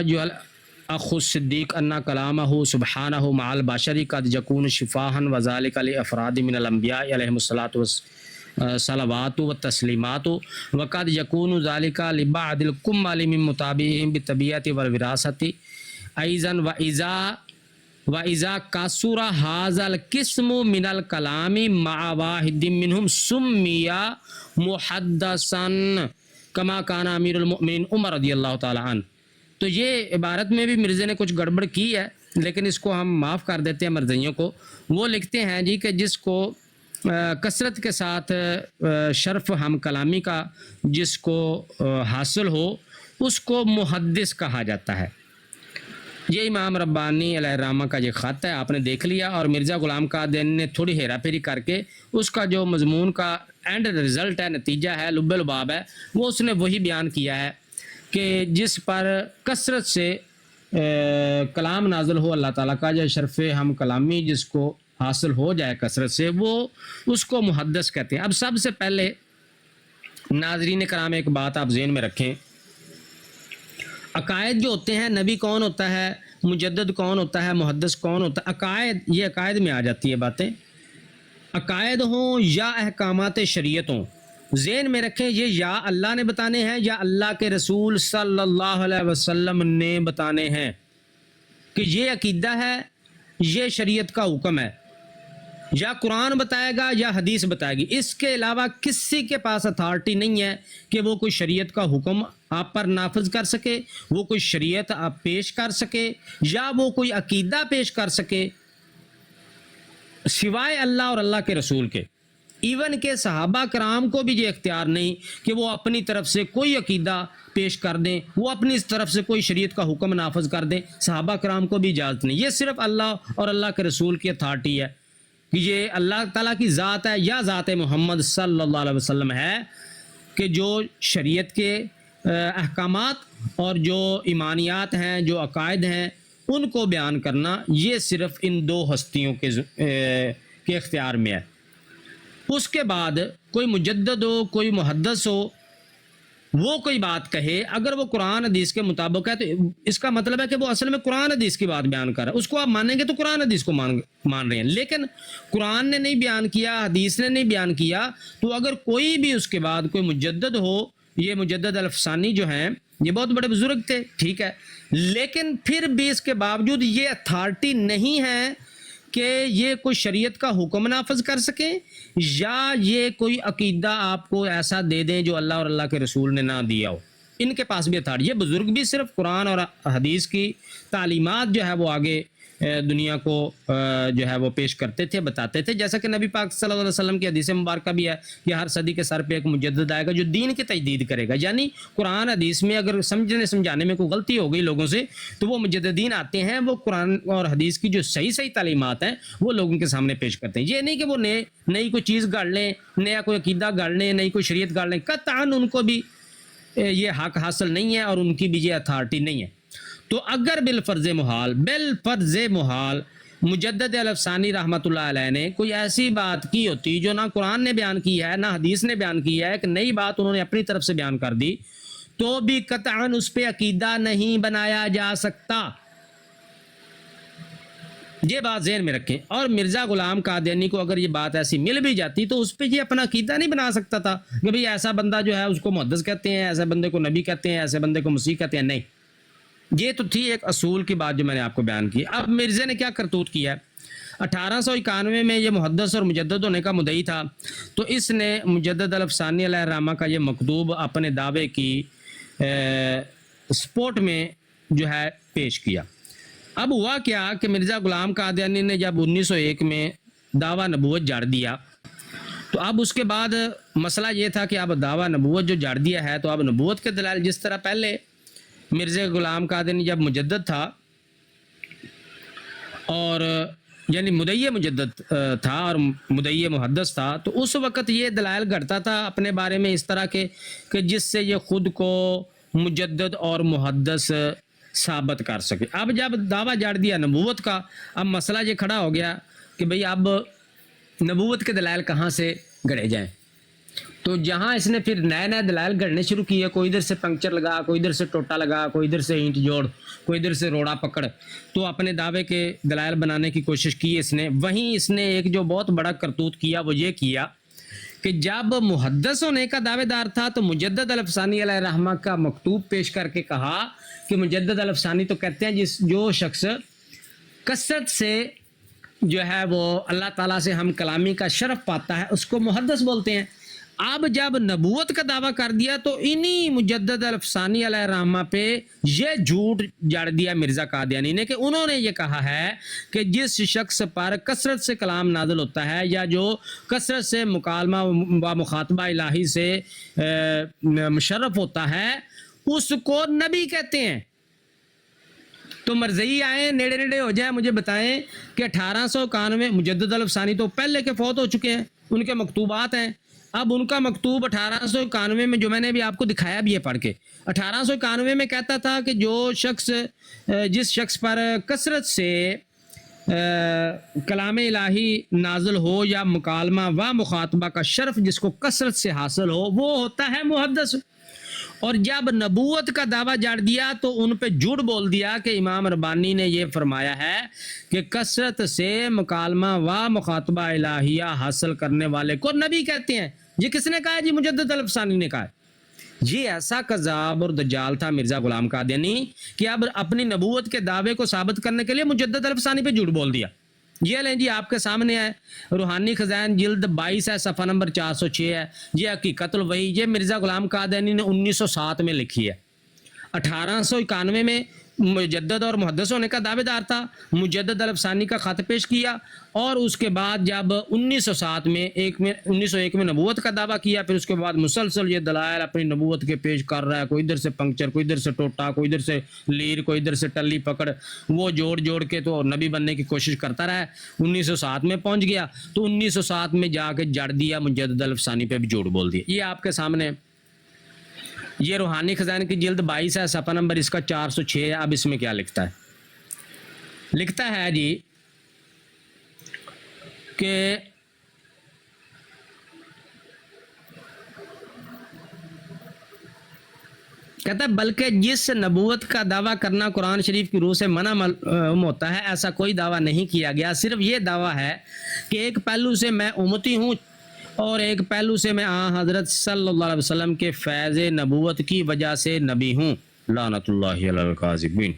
اخو الصدیق ان کلامہ سبحانہ مع البشر قد یکون شفاہا وذلک لافراد من الانبیاء علیہم الصلاۃ والصلوات والتسلیمات وقد یکون ذلک لبعض الکمل من متابعہم بالطبیعۃ والوراثۃ ایضا وَإِذَا كَسُرَ هَذَا الْقِسْمُ مِنَ الْكَلَامِ مَعَ وَاحِدٍ مِّنْهُمْ سُمِّيَ مُحَدَّثًا كَمَا كَانَ امیر المؤمنین عمر رضی اللہ تعالیٰ عنہ۔ تو یہ عبارت میں بھی مرزے نے کچھ گڑبڑ کی ہے، لیکن اس کو ہم معاف کر دیتے ہیں مرزائیوں کو۔ وہ لکھتے ہیں جی کہ جس کو کثرت کے ساتھ شرف ہم کلامی کا جس کو حاصل ہو اس کو محدث کہا جاتا ہے۔ یہ امام ربانی علیہ الرحمہ کا یہ خط ہے، آپ نے دیکھ لیا، اور مرزا غلام قادیانی نے تھوڑی ہیرا پھیری کر کے اس کا جو مضمون کا اینڈ رزلٹ ہے، نتیجہ ہے، لب لباب ہے، وہ اس نے وہی بیان کیا ہے کہ جس پر کثرت سے کلام نازل ہو اللہ تعالیٰ کا، یا شرف ہم کلامی جس کو حاصل ہو جائے کثرت سے، وہ اس کو محدث کہتے ہیں۔ اب سب سے پہلے ناظرین کرام ایک بات آپ ذہن میں رکھیں، عقائد جو ہوتے ہیں، نبی کون ہوتا ہے، مجدد کون ہوتا ہے، محدث کون ہوتا ہے، عقائد، یہ عقائد میں آ جاتی ہے باتیں، عقائد ہوں یا احکامات شریعت ہوں، ذہن میں رکھیں یہ یا اللہ نے بتانے ہیں یا اللہ کے رسول صلی اللہ علیہ وسلم نے بتانے ہیں کہ یہ عقیدہ ہے، یہ شریعت کا حکم ہے، یا قرآن بتائے گا یا حدیث بتائے گی۔ اس کے علاوہ کسی کے پاس اتھارٹی نہیں ہے کہ وہ کوئی شریعت کا حکم آپ پر نافذ کر سکے، وہ کوئی شریعت آپ پیش کر سکے، یا وہ کوئی عقیدہ پیش کر سکے سوائے اللہ اور اللہ کے رسول کے۔ ایون کہ صحابہ کرام کو بھی یہ اختیار نہیں کہ وہ اپنی طرف سے کوئی عقیدہ پیش کر دیں، وہ اپنی طرف سے کوئی شریعت کا حکم نافذ کر دیں، صحابہ کرام کو بھی اجازت نہیں۔ یہ صرف اللہ اور اللہ کے رسول کی اتھارٹی ہے کہ یہ اللہ تعالیٰ کی ذات ہے یا ذات محمد صلی اللہ علیہ وسلم ہے کہ جو شریعت کے احکامات اور جو ایمانیات ہیں، جو عقائد ہیں، ان کو بیان کرنا یہ صرف ان دو ہستیوں کے اختیار میں ہے۔ اس کے بعد کوئی مجدد ہو، کوئی محدث ہو، وہ کوئی بات کہے، اگر وہ قرآن حدیث کے مطابق ہے تو اس کا مطلب ہے کہ وہ اصل میں قرآن حدیث کی بات بیان کر رہا ہے، اس کو آپ مانیں گے تو قرآن حدیث کو مان رہے ہیں۔ لیکن قرآن نے نہیں بیان کیا، حدیث نے نہیں بیان کیا، تو اگر کوئی بھی اس کے بعد کوئی مجدد ہو، یہ مجدد الفسانی جو ہیں یہ بہت بڑے بزرگ تھے، ٹھیک ہے، لیکن پھر بھی اس کے باوجود یہ اتھارٹی نہیں ہے کہ یہ کوئی شریعت کا حکم نافذ کر سکیں یا یہ کوئی عقیدہ آپ کو ایسا دے دیں جو اللہ اور اللہ کے رسول نے نہ دیا ہو۔ ان کے پاس بھی اتھارٹی، یہ بزرگ بھی صرف قرآن اور حدیث کی تعلیمات جو ہے وہ آگے دنیا کو جو ہے وہ پیش کرتے تھے، بتاتے تھے، جیسا کہ نبی پاک صلی اللہ علیہ وسلم کی حدیث مبارکہ بھی ہے کہ ہر صدی کے سر پہ ایک مجدد آئے گا جو دین کی تجدید کرے گا۔ یعنی قرآن حدیث میں اگر سمجھانے میں کوئی غلطی ہو گئی لوگوں سے تو وہ مجددین آتے ہیں، وہ قرآن اور حدیث کی جو صحیح تعلیمات ہیں وہ لوگوں کے سامنے پیش کرتے ہیں۔ یہ نہیں کہ وہ نئی کوئی چیز گاڑ لیں، نیا کوئی عقیدہ گاڑ لیں، نئی کوئی شریعت گاڑ لیں، قطعاً ان کو بھی یہ حق حاصل نہیں ہے اور ان کی بھی یہ اتھارٹی نہیں ہے۔ تو اگر بالفرض محال مجدد الفسانی رحمۃ اللہ علیہ نے کوئی ایسی بات کی ہوتی جو نہ قرآن نے بیان کی ہے نہ حدیث نے بیان کی ہے، ایک نئی بات انہوں نے اپنی طرف سے بیان کر دی، تو بھی قطعاً اس پہ عقیدہ نہیں بنایا جا سکتا۔ یہ بات ذہن میں رکھیں۔ اور مرزا غلام قادیانی کو اگر یہ بات ایسی مل بھی جاتی تو اس پہ یہ اپنا عقیدہ نہیں بنا سکتا تھا کہ بھئی ایسا بندہ جو ہے اس کو محدث کہتے ہیں، ایسے بندے کو نبی کہتے ہیں، ایسے بندے کو مسیح کہتے ہیں، نہیں۔ یہ تو تھی ایک اصول کی بات جو میں نے آپ کو بیان کی۔ اب مرزا نے کیا کرتوت کیا ہے، 1891 میں یہ محدث اور مجدد ہونے کا مدعی تھا، تو اس نے مجدد الفسانی علیہ الرحمہ کا یہ مکتوب اپنے دعوے کی سپورٹ میں جو ہے پیش کیا۔ اب ہوا کیا کہ مرزا غلام قادیانی نے جب 1901 میں دعویٰ نبوت جاڑ دیا تو اب اس کے بعد مسئلہ یہ تھا کہ اب دعویٰ نبوت جو جاڑ دیا ہے تو اب نبوت کے دلائل، جس طرح پہلے مرزا غلام قادیانی جب مجدد تھا اور یعنی مدعی مجدد تھا اور مدعی محدث تھا، تو اس وقت یہ دلائل گھڑتا تھا اپنے بارے میں اس طرح کے کہ جس سے یہ خود کو مجدد اور محدث ثابت کر سکے۔ اب جب دعویٰ جاڑ دیا نبوت کا، اب مسئلہ یہ کھڑا ہو گیا کہ بھئی اب نبوت کے دلائل کہاں سے گھڑے جائیں۔ تو جہاں اس نے پھر نئے دلائل گھڑنے شروع کیے، کوئی ادھر سے پنکچر لگا، کوئی ادھر سے ٹوٹا لگا، کوئی ادھر سے اینٹ جوڑ، کوئی ادھر سے روڑا پکڑ، تو اپنے دعوے کے دلائل بنانے کی کوشش کی اس نے۔ وہیں اس نے ایک جو بہت بڑا کرتوت کیا وہ یہ کیا کہ جب محدث ہونے کا دعوے دار تھا تو مجدد الفسانی علیہ الرحمہ کا مکتوب پیش کر کے کہا کہ مجدد الفسانی تو کہتے ہیں جو شخص کثرت سے جو ہے وہ اللہ تعالیٰ سے ہم کلامی کا شرف پاتا ہے اس کو محدث بولتے ہیں۔ اب جب نبوت کا دعویٰ کر دیا تو انہی مجدد الفسانی علیہ الرحمہ پہ یہ جھوٹ جاڑ دیا مرزا قادیانی نے کہ انہوں نے یہ کہا ہے کہ جس شخص پر کثرت سے کلام نازل ہوتا ہے یا جو کثرت سے مکالمہ و مخاطبہ الہی سے مشرف ہوتا ہے اس کو نبی کہتے ہیں۔ تو مرزئی آئیں نیڑے نیڑے ہو جائیں, مجھے بتائیں کہ 1891 مجدد الافسانی تو پہلے کے فوت ہو چکے ہیں, ان کے مکتوبات ہیں. اب ان کا مکتوب 1891 میں جو میں نے ابھی آپ کو دکھایا بھی ہے پڑھ کے, 1891 میں کہتا تھا کہ جو شخص جس شخص پر کثرت سے کلام الہی نازل ہو یا مکالمہ و مخاطبہ کا شرف جس کو کثرت سے حاصل ہو وہ ہوتا ہے محدث. اور جب نبوت کا دعویٰ جاڑ دیا تو ان پہ جھوٹ بول دیا کہ امام ربانی نے یہ فرمایا ہے کہ کثرت سے مکالمہ و مخاطبہ الہیہ حاصل کرنے والے کو نبی کہتے ہیں. یہ کس نے کہا ہے؟ جی مجدد الافسانی نے کہا ہے. یہ ایسا کذاب اور دجال تھا مرزا غلام قادیانی کہ اب اپنی نبوت کے دعوے کو ثابت کرنے کے لیے مجدد الافسانی پہ جھوٹ بول دیا. یہ لیں جی آپ کے سامنے ہے روحانی خزائن جلد 22 ہے, صفحہ نمبر 406 ہے. یہ حقیقت الوحی, یہ مرزا غلام قادیانی نے 1907 میں لکھی ہے. 1891 میں مجدد اور محدث ہونے کا دعوے دار تھا. مجدد الافسانی کا خط پیش کیا اور اس کے بعد جب 1907 میں 1901 میں نبوت کا دعویٰ کیا, پھر اس کے بعد مسلسل یہ دلائل اپنی نبوت کے پیش کر رہا ہے. کوئی ادھر سے پنکچر, کوئی ادھر سے ٹوٹا, کوئی ادھر سے لیر, کوئی ادھر سے ٹلی پکڑ, وہ جوڑ کے تو نبی بننے کی کوشش کرتا رہا ہے. 1907 میں پہنچ گیا تو 1907 میں جا کے جڑ دیا, مجدد الافسانی پہ بھی جھوٹ بول دیا. یہ آپ کے سامنے یہ روحانی خزائن کی جلد 22 ہے, صفحہ نمبر اس کا 406 ہے. اب اس میں کیا لکھتا ہے؟ لکھتا ہے جی کہ کہتا ہے بلکہ جس نبوت کا دعویٰ کرنا قرآن شریف کی روح سے منع ہوتا ہے ایسا کوئی دعویٰ نہیں کیا گیا. صرف یہ دعویٰ ہے کہ ایک پہلو سے میں امتی ہوں اور ایک پہلو سے میں حضرت صلی اللہ علیہ وسلم کے فیض نبوت کی وجہ سے نبی ہوں, لعنت اللہ علی الکاذبین.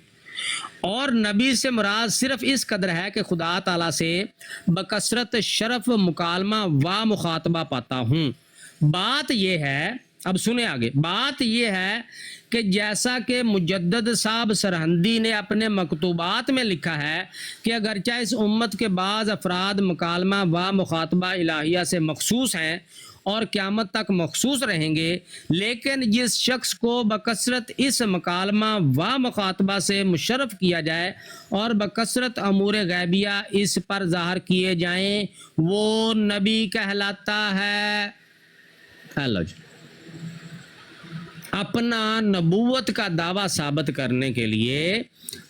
اور نبی سے مراد صرف اس قدر ہے کہ خدا تعالیٰ سے بکثرت شرف مکالمہ و مخاطبہ پاتا ہوں. بات یہ ہے, اب سنیں آگے, بات یہ ہے کہ جیسا کہ مجدد صاحب سرہندی نے اپنے مکتوبات میں لکھا ہے کہ اگرچہ اس امت کے بعض افراد مکالمہ و مخاطبہ الہیہ سے مخصوص ہیں اور قیامت تک مخصوص رہیں گے, لیکن جس شخص کو بکثرت اس مکالمہ و مخاطبہ سے مشرف کیا جائے اور بکثرت امور غیبیہ اس پر ظاہر کیے جائیں وہ نبی کہلاتا ہے. ہیلو جی, اپنا نبوت کا دعویٰ ثابت کرنے کے لیے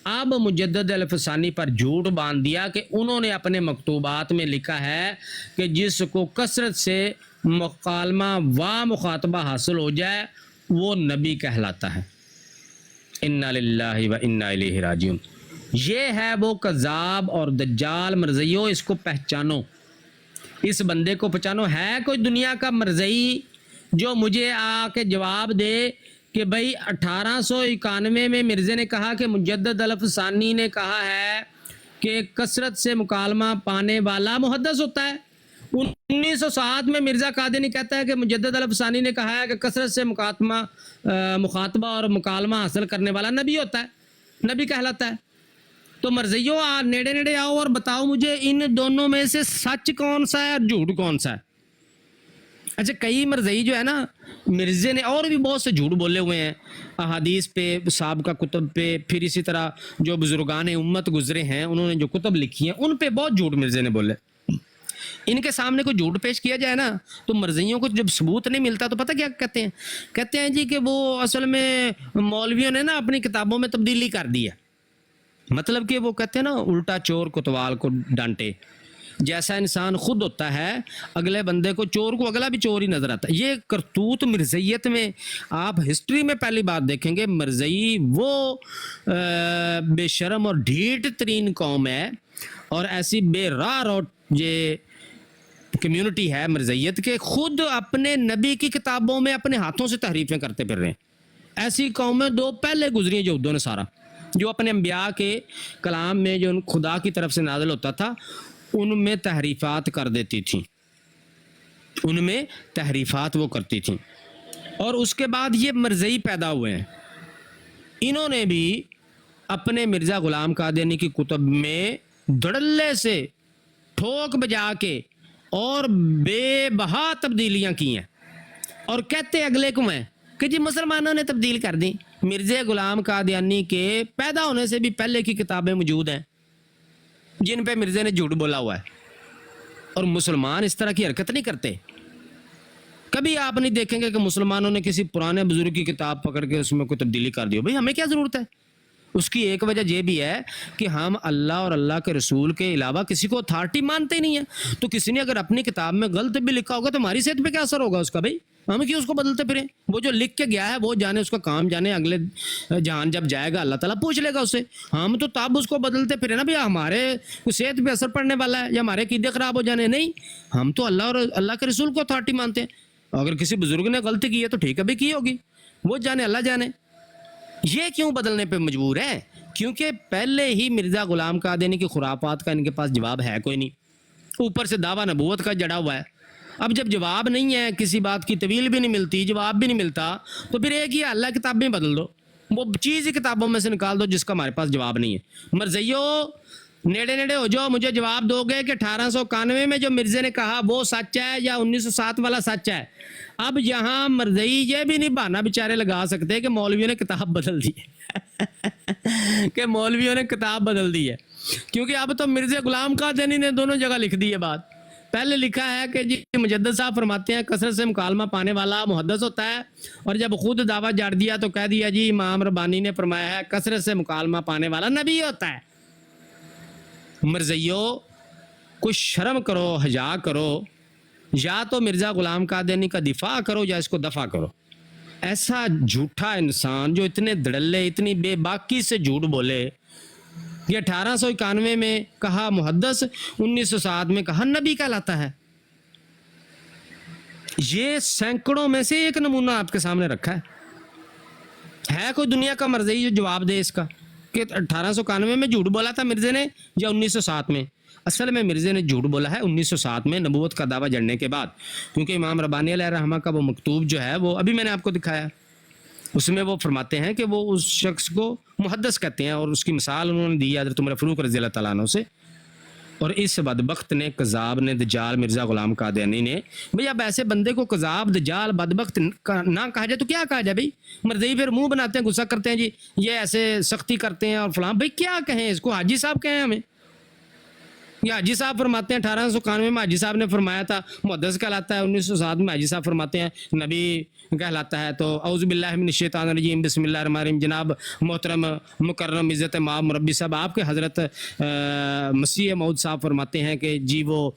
اب مجدد الافسانی پر جھوٹ باندھ دیا کہ انہوں نے اپنے مکتوبات میں لکھا ہے کہ جس کو کثرت سے مکالمہ و مخاطبہ حاصل ہو جائے وہ نبی کہلاتا ہے. انا للہ و انا الیہ راجعون. یہ ہے وہ کذاب اور دجال مرزیوں, اس کو پہچانو, اس بندے کو پہچانو. ہے کوئی دنیا کا مرزئی جو مجھے آ کے جواب دے کہ بھئی 1891 میں مرزے نے کہا کہ مجدد الافسانی نے کہا ہے کہ کثرت سے مکالمہ پانے والا محدث ہوتا ہے. 1907 میں مرزا قادیانی کہتا ہے کہ مجدد الافسانی نے کہا ہے کہ کثرت سے مخاطبہ اور مکالمہ حاصل کرنے والا نبی ہوتا ہے, نبی کہلاتا ہے. تو مرزیوں نیڑے نیڑے آؤ اور بتاؤ مجھے ان دونوں میں سے سچ کون سا ہے اور جھوٹ کون سا ہے. اچھا, کئی مرزئی جو ہے نا, مرزے نے اور بھی بہت سے جھوٹ بولے ہوئے ہیں احادیث پہ, صحابہ کا کتب پہ, پھر اسی طرح جو بزرگان امت گزرے ہیں انہوں نے جو کتب لکھی ہیں ان پہ بہت جھوٹ مرزے نے بولے. ان کے سامنے کوئی جھوٹ پیش کیا جائے نا تو مرزیوں کو جب ثبوت نہیں ملتا تو پتہ کیا کہتے ہیں؟ کہتے ہیں جی کہ وہ اصل میں مولویوں نے نا اپنی کتابوں میں تبدیلی کر دی ہے. مطلب کہ وہ کہتے ہیں نا الٹا چور کوتوال کو ڈانٹے, جیسا انسان خود ہوتا ہے اگلے بندے کو, چور کو اگلا بھی چور ہی نظر آتا ہے. یہ کرتوت مرزیت میں آپ ہسٹری میں پہلی بات دیکھیں گے, مرزئی وہ بے شرم اور ڈھیٹ ترین قوم ہے اور ایسی بے راہ روٹ یہ کمیونٹی ہے مرزیت کے, خود اپنے نبی کی کتابوں میں اپنے ہاتھوں سے تحریفیں کرتے پھر رہے ہیں. ایسی قومیں دو پہلے گزری ہیں یہودوں نے سارا, جو اپنے انبیاء کے کلام میں جو خدا کی طرف سے نازل ہوتا تھا ان میں تحریفات کر دیتی تھیں, ان میں تحریفات وہ کرتی تھیں. اور اس کے بعد یہ مرزئی پیدا ہوئے ہیں, انہوں نے بھی اپنے مرزا غلام قادیانی کی کتب میں دھڑلے سے ٹھوک بجا کے اور بے بہا تبدیلیاں کی ہیں اور کہتے اگلے کو ہیں کہ جی مسلمانوں نے تبدیل کر دی. مرزا غلام قادیانی کے پیدا ہونے سے بھی پہلے کی کتابیں موجود ہیں جن پہ مرزا نے جھوٹ بولا ہوا ہے, اور مسلمان اس طرح کی حرکت نہیں کرتے. کبھی آپ نہیں دیکھیں گے کہ مسلمانوں نے کسی پرانے بزرگ کی کتاب پکڑ کے اس میں کوئی تبدیلی کر دی ہو. بھئی ہمیں کیا ضرورت ہے؟ اس کی ایک وجہ یہ بھی ہے کہ ہم اللہ اور اللہ کے رسول کے علاوہ کسی کو اتھارٹی مانتے ہی نہیں ہیں. تو کسی نے اگر اپنی کتاب میں غلط بھی لکھا ہوگا تو ہماری صحت پہ کیا اثر ہوگا اس کا؟ بھائی ہم کیوں اس کو بدلتے پھریں؟ وہ جو لکھ کے گیا ہے وہ جانے, اس کا کام جانے, اگلے جہان جب جائے گا اللہ تعالیٰ پوچھ لے گا اس سے. ہم تو تب اس کو بدلتے پھریں نا, بھئی ہمارے صحت پہ اثر پڑنے والا ہے یا ہمارے عقیدے خراب ہو جانے. نہیں, ہم تو اللہ اور اللہ کے رسول کو اتھارٹی مانتے ہیں. اگر کسی بزرگ نے غلطی کی ہے تو ٹھیک ہے بھی کی ہوگی, وہ جانے اللہ جانے. یہ کیوں بدلنے پہ مجبور ہے؟ کیونکہ پہلے ہی مرزا غلام قادیانی کی خرافات کا ان کے پاس جواب ہے کوئی نہیں, اوپر سے دعویٰ نبوت کا جڑا ہوا ہے. اب جب جواب نہیں ہے, کسی بات کی طویل بھی نہیں ملتی, جواب بھی نہیں ملتا, تو پھر ایک ہی اللہ کتابیں بدل دو, وہ چیز ہی کتابوں میں سے نکال دو جس کا ہمارے پاس جواب نہیں ہے. مرزیو نیڑے نیڑے ہو جاؤ, مجھے جواب دو گے کہ 1891 میں جو مرزا نے کہا وہ سچ ہے یا 1907 والا سچ ہے؟ اب یہاں مرزئی یہ بھی نہیں بہانا بیچارے لگا سکتے کہ مولویوں نے کتاب بدل دی ہے کہ مولویوں نے کتاب بدل دی ہے, کیونکہ اب تو مرزا غلام قادیانی نے دونوں جگہ لکھ دی ہے بات. پہلے لکھا ہے کہ جی مجدد صاحب فرماتے ہیں کثرت سے مکالمہ پانے والا محدث ہوتا ہے, اور جب خود دعویٰ جاڑ دیا تو کہہ دیا جی امام ربانی نے فرمایا ہے کثرت سے مکالمہ پانے والا نبی ہوتا ہے. مرزیو کچھ شرم کرو, حیا کرو, یا تو مرزا غلام قادیانی کا دفاع کرو یا اس کو دفع کرو. ایسا جھوٹا انسان جو اتنے دڑلے, اتنی بے باکی سے جھوٹ بولے, یہ 1891 میں کہا محدث, 1907 میں کہا نبی کہلاتا ہے. یہ سینکڑوں میں سے ایک نمونہ آپ کے سامنے رکھا ہے کوئی دنیا کا مرزئی جو جواب دے اس کا کہ 1891 میں جھوٹ بولا تھا مرزا نے یا 1907 میں؟ اصل میں مرزا نے جھوٹ بولا ہے 1907 میں نبوت کا دعویٰ جڑنے کے بعد, کیونکہ امام ربانی علیہ الرحمہ کا وہ مکتوب جو ہے وہ ابھی میں نے آپ کو دکھایا, اس میں وہ فرماتے ہیں کہ وہ اس شخص کو محدث کہتے ہیں, اور اس کی مثال انہوں نے دی حضرت عمر فاروق رضی اللہ تعالیٰ عنہ سے. اور اس بدبخت نے, کذاب نے, دجال مرزا غلام قادیانی نے, بھئی اب ایسے بندے کو کذاب, دجال, بدبخت نہ کہا جائے تو کیا کہا جائے؟ بھئی مرزئی پھر منہ بناتے ہیں, غصہ کرتے ہیں جی یہ ایسے سختی کرتے ہیں اور فلاں. بھئی کیا کہیں اس کو؟ حاجی صاحب کہیں ہمیں, یہ حاجی صاحب فرماتے ہیں 1891 میں حاجی صاحب نے فرمایا تھا محدث کہلاتا ہے, 1907 میں حاجی صاحب فرماتے ہیں نبی کہلاتا ہے. تو اعوذ باللہ من الشیطان الرجیم بسم اللہ الرحمن الرحیم. جناب محترم مکرم عزت مآب مربی صاحب, آپ کے حضرت مسیح موعود صاحب فرماتے ہیں کہ جی وہ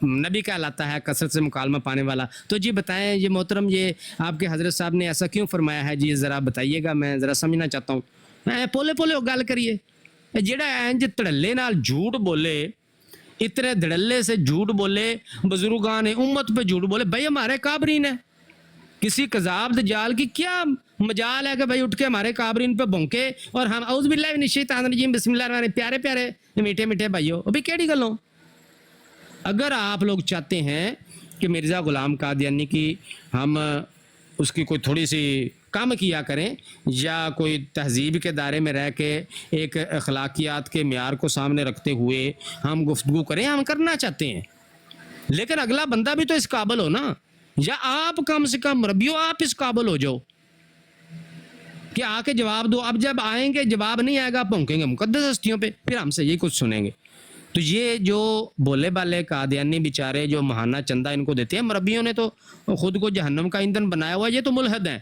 نبی کہلاتا ہے کثرت سے مکالمہ پانے والا. تو جی بتائیں یہ محترم, یہ آپ کے حضرت صاحب نے ایسا کیوں فرمایا ہے؟ جی ذرا بتائیے گا, میں ذرا سمجھنا چاہتا ہوں. پولے پولے گل کریے. جڑا انج تڑلے نال جھوٹ بولے, اتنے دھڑلے سے جھوٹ بولے, بزرگان امت پہ جھوٹ بولے. بھائی ہمارے کابرین ہیں, کسی کذاب دجال کی کیا مجال ہے کہ بھائی اٹھ کے ہمارے کابرین پہ بھونکے اور ہم اعوذ باللہ من الشیطان الرجیم بسم اللہ الرحمن الرحیم. پیارے پیارے میٹھے میٹھے بھائیو, ابھی کیڑی گلوں. اگر آپ لوگ چاہتے ہیں کہ مرزا غلام قادیانی کی ہم اس کی کوئی تھوڑی سی کام کیا کریں, یا کوئی تہذیب کے دائرے میں رہ کے ایک اخلاقیات کے معیار کو سامنے رکھتے ہوئے ہم گفتگو کریں, ہم کرنا چاہتے ہیں, لیکن اگلا بندہ بھی تو اس قابل ہو نا, یا آپ کم سے کم مربیو آپ اس قابل ہو جاؤ کہ آ کے جواب دو. اب جب آئیں گے جواب نہیں آئے گا, پھونکیں گے مقدس ہستیوں پہ, پھر ہم سے یہی کچھ سنیں گے. تو یہ جو بولے بالے قادیانی بیچارے جو ماہانہ چندہ ان کو دیتے ہیں, مربیوں نے تو خود کو جہنم کا ایندھن بنایا ہوا ہے, یہ تو ملحد ہیں.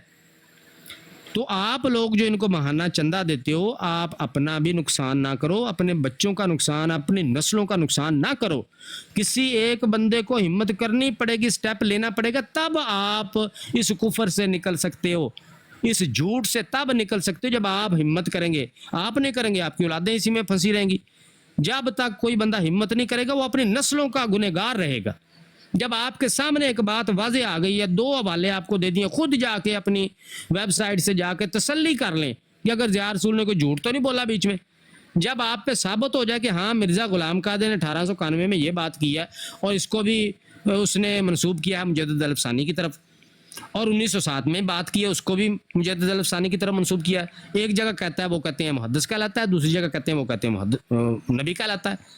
تو آپ لوگ جو ان کو ماہانہ چندہ دیتے ہو, آپ اپنا بھی نقصان نہ کرو, اپنے بچوں کا نقصان, اپنی نسلوں کا نقصان نہ کرو. کسی ایک بندے کو ہمت کرنی پڑے گی, سٹیپ لینا پڑے گا, تب آپ اس کفر سے نکل سکتے ہو, اس جھوٹ سے تب نکل سکتے ہو جب آپ ہمت کریں گے. آپ نہیں کریں گے, آپ کی اولادیں اسی میں پھنسی رہیں گی. جب تک کوئی بندہ ہمت نہیں کرے گا وہ اپنی نسلوں کا گنہگار رہے گا. جب آپ کے سامنے ایک بات واضح آ گئی ہے, 2 حوالے آپ کو دے دیے, خود جا کے اپنی ویب سائٹ سے جا کے تسلی کر لیں کہ اگر ضیاء رسول نے کوئی جھوٹ تو نہیں بولا بیچ میں. جب آپ پہ ثابت ہو جائے کہ ہاں مرزا غلام قادیانی نے 1891 میں یہ بات کی ہے اور اس کو بھی اس نے منسوب کیا ہے مجدد الفسانی کی طرف, اور 1907 میں بات کی ہے اس کو بھی مجدد الفسانی کی طرف منسوب کیا ہے. ایک جگہ کہتا ہے وہ کہتے ہیں محدث کہلاتا ہے, دوسری جگہ کہتے ہیں وہ کہتے ہیں نبی کہلاتا ہے.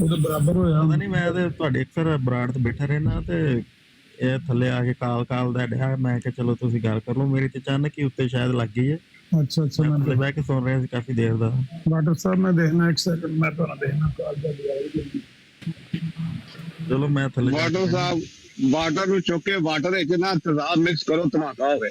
ਉਹਦੇ ਬਰਾਬਰ ਹੋਇਆ। ਪਤਾ ਨਹੀਂ, ਮੈਂ ਤੇ ਤੁਹਾਡੇ ਅਕਸਰ ਬਰਾੜ ਤੇ ਬੈਠਾ ਰਹਿਣਾ ਤੇ ਇਹ ਥੱਲੇ ਆ ਕੇ ਕਾਲ ਦਾ ਡਿਆ। ਮੈਂ ਕਿਹਾ ਚਲੋ ਤੁਸੀਂ ਗੱਲ ਕਰ ਲਓ। ਮੇਰੀ ਤੇ ਅਚਾਨਕ ਹੀ ਉੱਤੇ ਸ਼ਾਇਦ ਲੱਗ ਗਈ ਹੈ। ਅੱਛਾ ਅੱਛਾ ਮੈਂ ਮੈਂ ਥੱਲੇ ਬਹਿ ਕੇ ਸੁਣ ਰਿਹਾ ਸੀ ਕਾਫੀ ਦੇਰ ਦਾ। ਡਾਕਟਰ ਸਾਹਿਬ ਮੈਂ ਦੇਖਣਾ ਇੱਕ ਸੈਕਿੰਡ, ਮੈਂ ਤੁਹਾਨੂੰ ਦੇਖਣਾ ਕਾਲ ਦਾ ਦਿਵਾਈ। ਚਲੋ ਮੈਂ ਥੱਲੇ ਜਾ ਕੇ ਵਾਟਰ ਸਾਹਿਬ, ਵਾਟਰ ਨੂੰ ਚੁੱਕ ਕੇ ਵਾਟਰ ਵਿੱਚ ਨਾ ਤੇਜ਼ਾਬ ਮਿਕਸ ਕਰੋ, ਧਮਾਕਾ ਹੋਵੇ।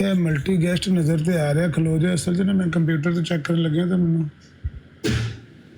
ਇਹ ਮਲਟੀ ਗੈਸਟ ਨਜ਼ਰ ਤੇ ਆ ਰਿਹਾ, ਖਲੋ ਜਾ। ਅਸਲ 'ਚ ਨਾ ਮੈਂ ਕੰਪਿਊਟਰ ਤੇ ਚੈੱਕ ਕਰਨ ਲੱਗਿਆ ਤਾਂ ਮੈਨੂੰ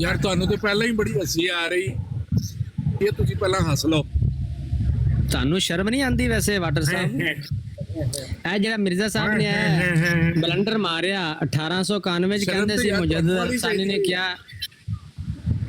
ਯਾਰ ਤੁਹਾਨੂੰ ਤੇ ਪਹਿਲਾਂ ਹੀ ਬੜੀ ਹੱਸੀ ਆ ਰਹੀ, ਇਹ ਤੁਸੀਂ ਪਹਿਲਾਂ ਹੱਸ ਲਓ। ਤੁਹਾਨੂੰ ਸ਼ਰਮ ਨਹੀਂ ਆਂਦੀ ਵੈਸੇ ਵਾਟਰ ਸਾਹਿਬ? ਇਹ ਜਿਹੜਾ ਮਿਰਜ਼ਾ ਸਾਹਿਬ ਨੇ ਬਲੰਡਰ ਮਾਰਿਆ 1891 ਚ, ਕਹਿੰਦੇ ਸੀ ਮੁਜੱਦਦ ਅਲਫਸਾਨੀ ਨੇ ਕਿਹਾ,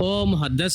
ਉਹ ਮੁਹੱਦਸ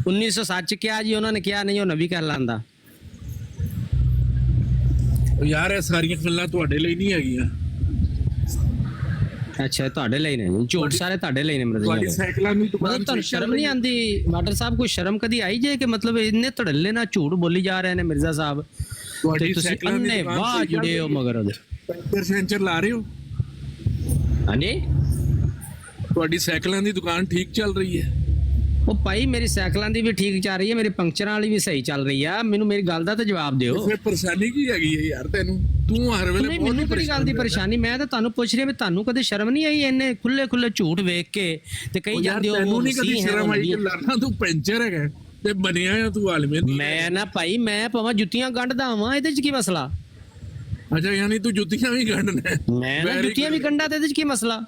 1907 ਚ ਕਿਹਾ ਜੀ ਉਹਨਾਂ ਨੇ ਕਿਹਾ ਨਹੀਂ ਉਹ ਨਬੀ ਕਹਿਲਾਂਦਾ। ਯਾਰ ਇਹ ਸਾਰੀਆਂ ਗੱਲਾਂ ਤੁਹਾਡੇ ਲਈ ਨਹੀਂ ਹੈਗੀਆਂ। ਅੱਛਾ ਤੁਹਾਡੇ ਲਈ ਨੇ ਝੂਠ, ਸਾਰੇ ਤੁਹਾਡੇ ਲਈ ਨੇ ਮਿਰਜ਼ਾ ਤੁਹਾਡੀ ਸਾਈਕਲਾਂ ਦੀ ਦੁਕਾਨ ਤੁਹਾਨੂੰ ਸ਼ਰਮ ਨਹੀਂ ਆਂਦੀ ਵਾਟਰ ਸਾਹਿਬ? ਕੋਈ ਸ਼ਰਮ ਕਦੀ ਆਈ ਜੇ ਕਿ ਮਤਲਬ ਇੰਨੇ ਧੜੱਲੇ ਨਾਲ ਝੂਠ ਬੋਲੀ ਜਾ ਰਹੇ ਨੇ ਮਿਰਜ਼ਾ ਸਾਹਿਬ, ਤੁਹਾਡੀ ਤੁਸੀਂ ਸਾਈਕਲਾਂ ਦੀ ਅੰਨੇ ਵਾਹ ਜੁੜੇ ਹੋ ਮਗਰ ਉਹਦੇ। ਪੈਂਚਰ ਸੈਂਚਰ ਲਾ ਰਹੇ ਹੋ? ਹਾਂਜੀ ਤੁਹਾਡੀ ਸਾਈਕਲਾਂ ਦੀ ਦੁਕਾਨ ਠੀਕ ਚੱਲ ਰਹੀ ਹੈ? ਉਹ ਭਾਈ ਮੇਰੀ ਸਾਈਕਲਾਂ ਦੀ ਵੀ ਠੀਕ ਚੱਲ ਰਹੀ ਹੈ, ਮੇਰੀ ਪੰਕਚਰਾਂ ਵਾਲੀ ਵੀ ਸਹੀ ਚੱਲ ਰਹੀ ਆ। ਮੈਨੂੰ ਮੇਰੀ ਗੱਲ ਦਾ ਤਾਂ ਜਵਾਬ ਦਿਓ। ਫਿਰ ਪਰੇਸ਼ਾਨੀ ਕੀ ਹੈਗੀ ਹੈ ਯਾਰ ਤੈਨੂੰ? ਤੂੰ ਹਰ ਵੇਲੇ ਨਹੀਂ ਮੈਨੂੰ ਕਿਹੜੀ ਗੱਲ ਦੀ ਪਰੇਸ਼ਾਨੀ, ਮੈਂ ਤਾਂ ਤੁਹਾਨੂੰ ਪੁੱਛ ਰਿਹਾ ਵੀ ਤੁਹਾਨੂੰ ਕਦੇ ਸ਼ਰਮ ਨਹੀਂ ਆਈ ਇੰਨੇ ਖੁੱਲੇ ਖੁੱਲੇ ਝੂਠ ਵੇਖ ਕੇ ਤੇ ਕਹੀ ਜਾਂਦੇ ਹੋ ਤੈਨੂੰ ਨਹੀਂ ਕਦੀ ਸ਼ਰਮ ਆਈ ਕਿ ਲੜਨਾ ਤੂੰ ਪੈਂਚਰ ਹੈਗਾ ਤੇ ਬਣਿਆ ਆ ਤੂੰ ਆਲਮੇ? ਮੈਂ ਨਾ ਭਾਈ ਮੈਂ ਭਾਵੇਂ ਜੁੱਤੀਆਂ ਗੰਢਦਾ ਵਾਂ, ਇਹਦੇ ਚ ਕੀ ਮਸਲਾ? ਅੱਛਾ ਯਾਨੀ ਤੂੰ ਜੁੱਤੀਆਂ ਵੀ ਗੰਢਣਾ? ਮੈਂ ਨਾ ਜੁੱਤੀਆਂ ਵੀ ਗੰਢਾ ਤੇ ਇਹਦੇ ਚ ਕੀ ਮਸਲਾ?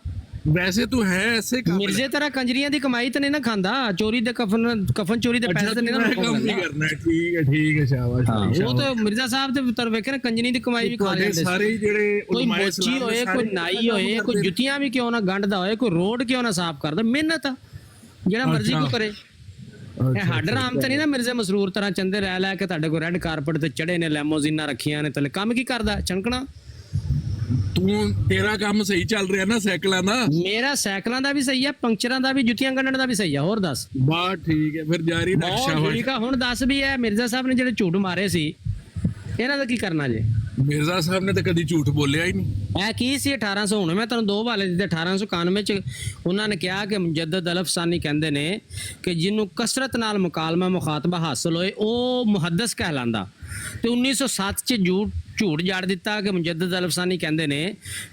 ਵੈਸੇ ਤੂੰ ਹੈ ਐਸੇ ਮਿਰਜ਼ੇ ਤਰ੍ਹਾਂ ਕੰਜਰੀਆਂ ਦੀ ਕਮਾਈ ਤੇ ਨਹੀਂ ਨਾ ਖਾਂਦਾ, ਚੋਰੀ ਦੇ ਕਫਨ ਚੋਰੀ ਦੇ ਪੈਸੇ ਤੇ ਨਹੀਂ ਨਾ ਕਰਨਾ। ਠੀਕ ਹੈ ਸ਼ਾਬਾਸ਼। ਉਹ ਤਾਂ ਮਿਰਜ਼ਾ ਸਾਹਿਬ ਤੇ ਤਰ ਵੇਖੇ ਨਾ ਕੰਜਰੀ ਦੀ ਕਮਾਈ ਵੀ ਖਾ ਲੈਂਦੇ ਸਾਰੇ ਜਿਹੜੇ ਕੋਈ ਮੋਚੀ ਹੋਏ, ਕੋਈ ਨਾਈ ਹੋਏ, ਕੋਈ ਜੁੱਤੀਆਂ ਵੀ ਕਿਉਂ ਨਾ ਗੰਢਦਾ ਹੋਏ, ਕੋਈ ਰੋਡ ਕਿਉਂ ਨਾ ਸਾਫ਼ ਕਰਦਾ, ਮਿਹਨਤ ਆ ਜਿਹੜਾ ਮਰਜ਼ੀ ਕੋ ਕਰੇ। ਇਹ ਹੱਡ ਰਾਮ ਤੇ ਨਹੀਂ ਨਾ ਮਿਰਜ਼ੇ ਮਸਰੂਰ ਤਰ੍ਹਾਂ ਚੰਦੇ ਲੈ ਲੈ ਕੇ ਤੁਹਾਡੇ ਕੋਲ ਰੈੱਡ ਕਾਰਪਟ ਤੇ ਚੜੇ ਨੇ, ਲੈਮੋਜ਼ੀਨਾਂ ਰੱਖੀਆਂ ਨੇ, ਤੇ ਕੰਮ ਕੀ ਕਰਦਾ? ਚਣਕਣਾ। ਤੂੰ ਤੇਰਾ ਕੰਮ ਸਹੀ ਚੱਲ ਰਿਹਾ ਨਾ ਸਾਈਕਲਾਂ ਦਾ? ਮੇਰਾ ਸਾਈਕਲਾਂ ਦਾ ਵੀ ਸਹੀ ਆ, ਪੰਕਚਰਾਂ ਦਾ ਵੀ, ਜੁੱਤੀਆਂ ਗੰਢਣ ਦਾ ਵੀ ਸਹੀ ਆ। ਹੋਰ ਦੱਸ। ਬਾ ਠੀਕ ਹੈ ਫਿਰ ਜਾਰੀ ਰੱਖ। ਠੀਕ ਆ ਹੁਣ ਦੱਸ ਵੀ ਇਹ ਮਿਰਜ਼ਾ ਸਾਹਿਬ ਨੇ ਜਿਹੜੇ ਝੂਠ ਮਾਰੇ ਸੀ ਇਹਨਾਂ ਦਾ ਕੀ ਕਰਨਾ ਜੇ? ਮਿਰਜ਼ਾ ਸਾਹਿਬ ਨੇ ਤਾਂ ਕਦੀ ਝੂਠ ਬੋਲਿਆ ਹੀ ਨਹੀਂ। ਇਹ ਕੀ ਸੀ 1800? ਹੁਣ ਮੈਂ ਤੁਹਾਨੂੰ ਦੋ ਹਵਾਲੇ ਦਿੱਤੇ। 1891 ਚ ਉਹਨਾਂ ਨੇ ਕਿਹਾ ਕਿ ਮੁਜੱਦਦ ਅਲਫਸਾਨੀ ਕਹਿੰਦੇ ਨੇ ਕਿ ਜਿਹਨੂੰ ਕਸਰਤ ਨਾਲ ਮੁਕਾਲਮਾ ਮੁਖਾਤਬਾ ਹਾਸਲ ਹੋਏ ਉਹ ਮੁਹੱਦਸ ਕਹਿਲਾਂਦਾ, ਤੇ 1907 ਚ ਝੂਠ ਜੜ ਦਿੱਤਾ ਕਿ ਮੁਜੱਦਦ ਅਲਫਸਾਨੀ ਕਹਿੰਦੇ ਨੇ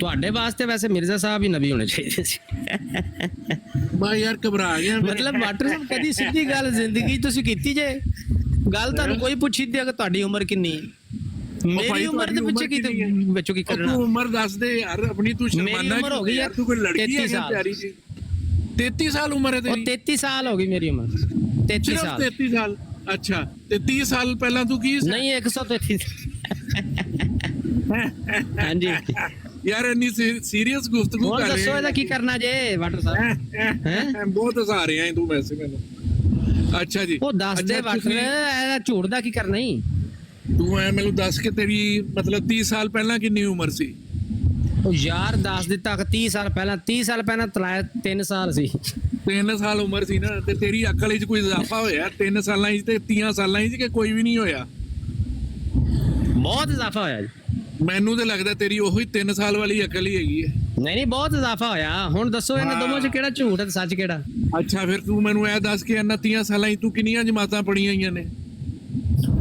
ਤੁਹਾਡੇ ਵਾਸਤੇ ਵੈਸੇ ਮਿਰਜ਼ਾ ਸਾਹਿਬ ਹੀ ਨਬੀ ਹੋਣੇ ਚਾਹੀਦੇ ਸੀ। ਮੈਂ ਯਾਰ ਘਬਰਾ ਗਿਆ। ਮਤਲਬ ਵਾਟਰ ਸਾਹਿਬ ਕਦੀ ਸਿੱਧੀ ਗੱਲ ਜ਼ਿੰਦਗੀ ਤੁਸੀਂ ਕੀਤੀ ਜੇ? ਗੱਲ ਤੁਹਾਨੂੰ ਕੋਈ ਪੁੱਛੀ ਤੇ ਕਿ ਤੁਹਾਡੀ ਉਮਰ ਕਿੰਨੀ ਹੈ? ਮੇਰੀ ਉਮਰ ਦੇ ਪਿੱਛੇ ਕੀ ਵਿੱਚੋਂ ਕੀ ਕਰਨਾ? ਤੂੰ ਉਮਰ ਦੱਸ ਦੇ ਯਾਰ ਆਪਣੀ, ਤੂੰ ਸ਼ਰਮਾਨਾ ਉਮਰ ਹੋ ਗਈ ਯਾਰ, ਤੂੰ ਕੋਈ ਲੜਕੀ ਹੈ 33 ਸਾਲ। ਪਿਆਰੀ ਜੀ? 33 ਸਾਲ ਉਮਰ ਹੈ ਤੇਰੀ? 33 ਸਾਲ ਹੋ ਗਈ ਮੇਰੀ ਉਮਰ। 33 ਸਿਰਫ ਸਾਲ। 33 ਸਾਲ? ਅੱਛਾ, ਤੇ 30 ਸਾਲ ਪਹਿਲਾਂ ਤੂੰ ਕੀ ਸੀ? ਨਹੀਂ 133। ਹਾਂਜੀ ਯਾਰ ਇੰਨੀ ਸੀਰੀਅਸ ਗੁਫ਼ਤਗੂ ਹੁਣ ਕਰ ਦੱਸੋ ਇਹਦਾ ਕੀ ਕਰਨਾ ਜੇ ਵਾਟਰ ਸਾਹਿਬ? ਹੈ ਬਹੁਤ ਹਸਾ ਰਿਹਾ ਹੈ ਤੂੰ ਵੈਸੇ ਮੈਨੂੰ। ਅੱਛਾ ਜੀ, ਉਹ ਦੱਸ ਦੇ ਵਾਟਰ, ਇਹਦਾ ਝੂਠ ਦਾ ਕੀ ਕਰਨਾ ਹੀ? ਤੂੰ ਐ ਮੈਨੂੰ ਦੱਸ ਕਿ ਤੇਰੀ ਮਤਲਬ 30 ਸਾਲ ਪਹਿਲਾਂ ਕਿੰਨੀ ਉਮਰ ਸੀ? ਉਹ ਯਾਰ ਦੱਸ ਦਿੱਤਾ ਕਿ 30 ਸਾਲ ਪਹਿਲਾਂ 3 ਸਾਲ ਸੀ। 3 ਸਾਲ ਉਮਰ ਸੀ ਨਾ, ਤੇ ਤੇਰੀ ਅਕਲ 'ਚ ਕੋਈ ਇਜ਼ਾਫਾ ਹੋਇਆ 3 ਸਾਲਾਂ 'ਚ ਤੇ 30 ਸਾਲਾਂ 'ਚ ਕਿ ਕੋਈ ਵੀ ਨਹੀਂ ਹੋਇਆ? ਬਹੁਤ ਇਜ਼ਾਫਾ ਹੋਇਆ ਜੀ। ਮੈਨੂੰ ਤੇ ਲੱਗਦਾ ਤੇਰੀ ਉਹੀ 3 ਸਾਲ ਵਾਲੀ ਅਕਲ ਹੀ ਹੈਗੀ ਹੈ। ਨਹੀਂ ਬਹੁਤ ਇਜ਼ਾਫਾ ਹੋਇਆ। ਹੁਣ ਦੱਸੋ ਇਹਨਾਂ ਦੋਵਾਂ 'ਚ ਕਿਹੜਾ ਝੂਠ ਹੈ ਸੱਚ ਕਿਹੜਾ? ਅੱਛਾ, ਫਿਰ ਤੂੰ ਮੈਨੂੰ ਇਹ ਦੱਸ ਕਿ ਇਹਨਾਂ 30 ਸਾਲਾਂ 'ਚ ਤੂੰ ਕਿੰਨੀਆਂ ਜਮਾਤਾਂ ਪੜ੍ਹੀਆਂ ਹੋਈਆਂ ਨੇ?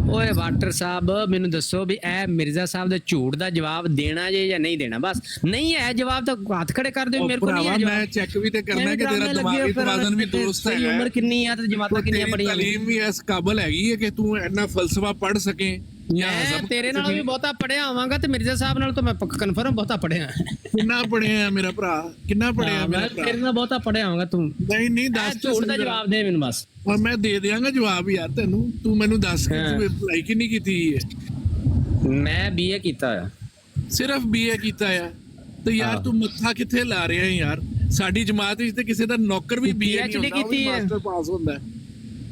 ਓਏ ਵਾਟਰ ਸਾਹਿਬ ਮੈਨੂੰ ਦੱਸੋ ਵੀ ਇਹ ਮਿਰਜ਼ਾ ਸਾਹਿਬ ਦੇ ਝੂਠ ਦਾ ਜਵਾਬ ਦੇਣਾ ਜੇ ਜਾਂ ਨਹੀਂ ਦੇਣਾ? ਬਸ ਨਹੀਂ ਹੈ ਜਵਾਬ ਤਾਂ ਹੱਥ ਖੜੇ ਕਰ ਦਿਓ, ਮੇਰੇ ਕੋਲ ਨਹੀਂ ਹੈ ਜਵਾਬ। ਮੈਂ ਚੈੱਕ ਵੀ ਤੇ ਕਰਨਾ ਕਿ ਤੇਰਾ ਦਿਮਾਗੀ ਤਵਾਜ਼ਨ ਵੀ ਦੁਰਸਤ ਹੈ। ਉਮਰ ਕਿੰਨੀ ਆ ਤੇ ਜਮਾਤਾਂ ਕਿੰਨੀਆਂ ਪੜੀਆਂ? ਤਾਲੀਮ ਵੀ ਇਸ ਕਾਬਲ ਹੈਗੀ ਹੈ ਕਿ ਤੂੰ ਇੰਨਾ ਫਲਸਫਾ ਪੜ੍ਹ ਸਕੇ? ਮੈਂ ਤੇਰੇ ਨਾਲ ਵੀ ਬਹੁਤਾ ਪੜਿਆ ਹੋਵਾਂਗਾ ਤੇ ਮਿਰਜ਼ਾ ਸਾਹਿਬ ਨਾਲ ਤਾਂ ਮੈਂ ਪੱਕਾ ਕਨਫਰਮ ਬਹੁਤਾ ਪੜਿਆ। ਕਿੰਨਾ ਪੜਿਆ ਮੇਰਾ ਭਰਾ? ਕਿੰਨਾ ਪੜਿਆ ਮੇਰਾ ਭਰਾ? ਤੇਰੇ ਨਾਲ ਬਹੁਤਾ ਪੜਿਆ ਹੋਵਾਂਗਾ ਤੂੰ। ਨਹੀਂ ਦੱਸ, ਝੂਠ ਦਾ ਜਵਾਬ ਦੇ ਮੈਨੂੰ ਬਸ। ਔਰ ਮੈਂ ਦੇ ਦਿਆਂਗਾ ਜਵਾਬ ਯਾਰ ਤੈਨੂੰ। ਤੂੰ ਮੈਨੂੰ ਦੱਸ ਕਿ ਤੂੰ ਅਪਲਾਈ ਕਿੰਨੀ ਕੀਤੀ ਹੈ? ਮੈਂ BA ਕੀਤਾ ਆ। ਸਿਰਫ BA ਕੀਤਾ ਆ? ਤੇ ਯਾਰ ਤੂੰ ਮੱਥਾ ਕਿੱਥੇ ਲਾ ਰਿਹਾ ਹੈ ਯਾਰ? ਸਾਡੀ ਜਮਾਤ ਵਿੱਚ ਤੇ ਕਿਸੇ ਦਾ ਨੌਕਰ ਵੀ BA ਨਹੀਂ ਹੁੰਦਾ, ਉਹ ਵੀ ਮਾਸਟਰ ਪਾਸ ਹੁੰਦਾ।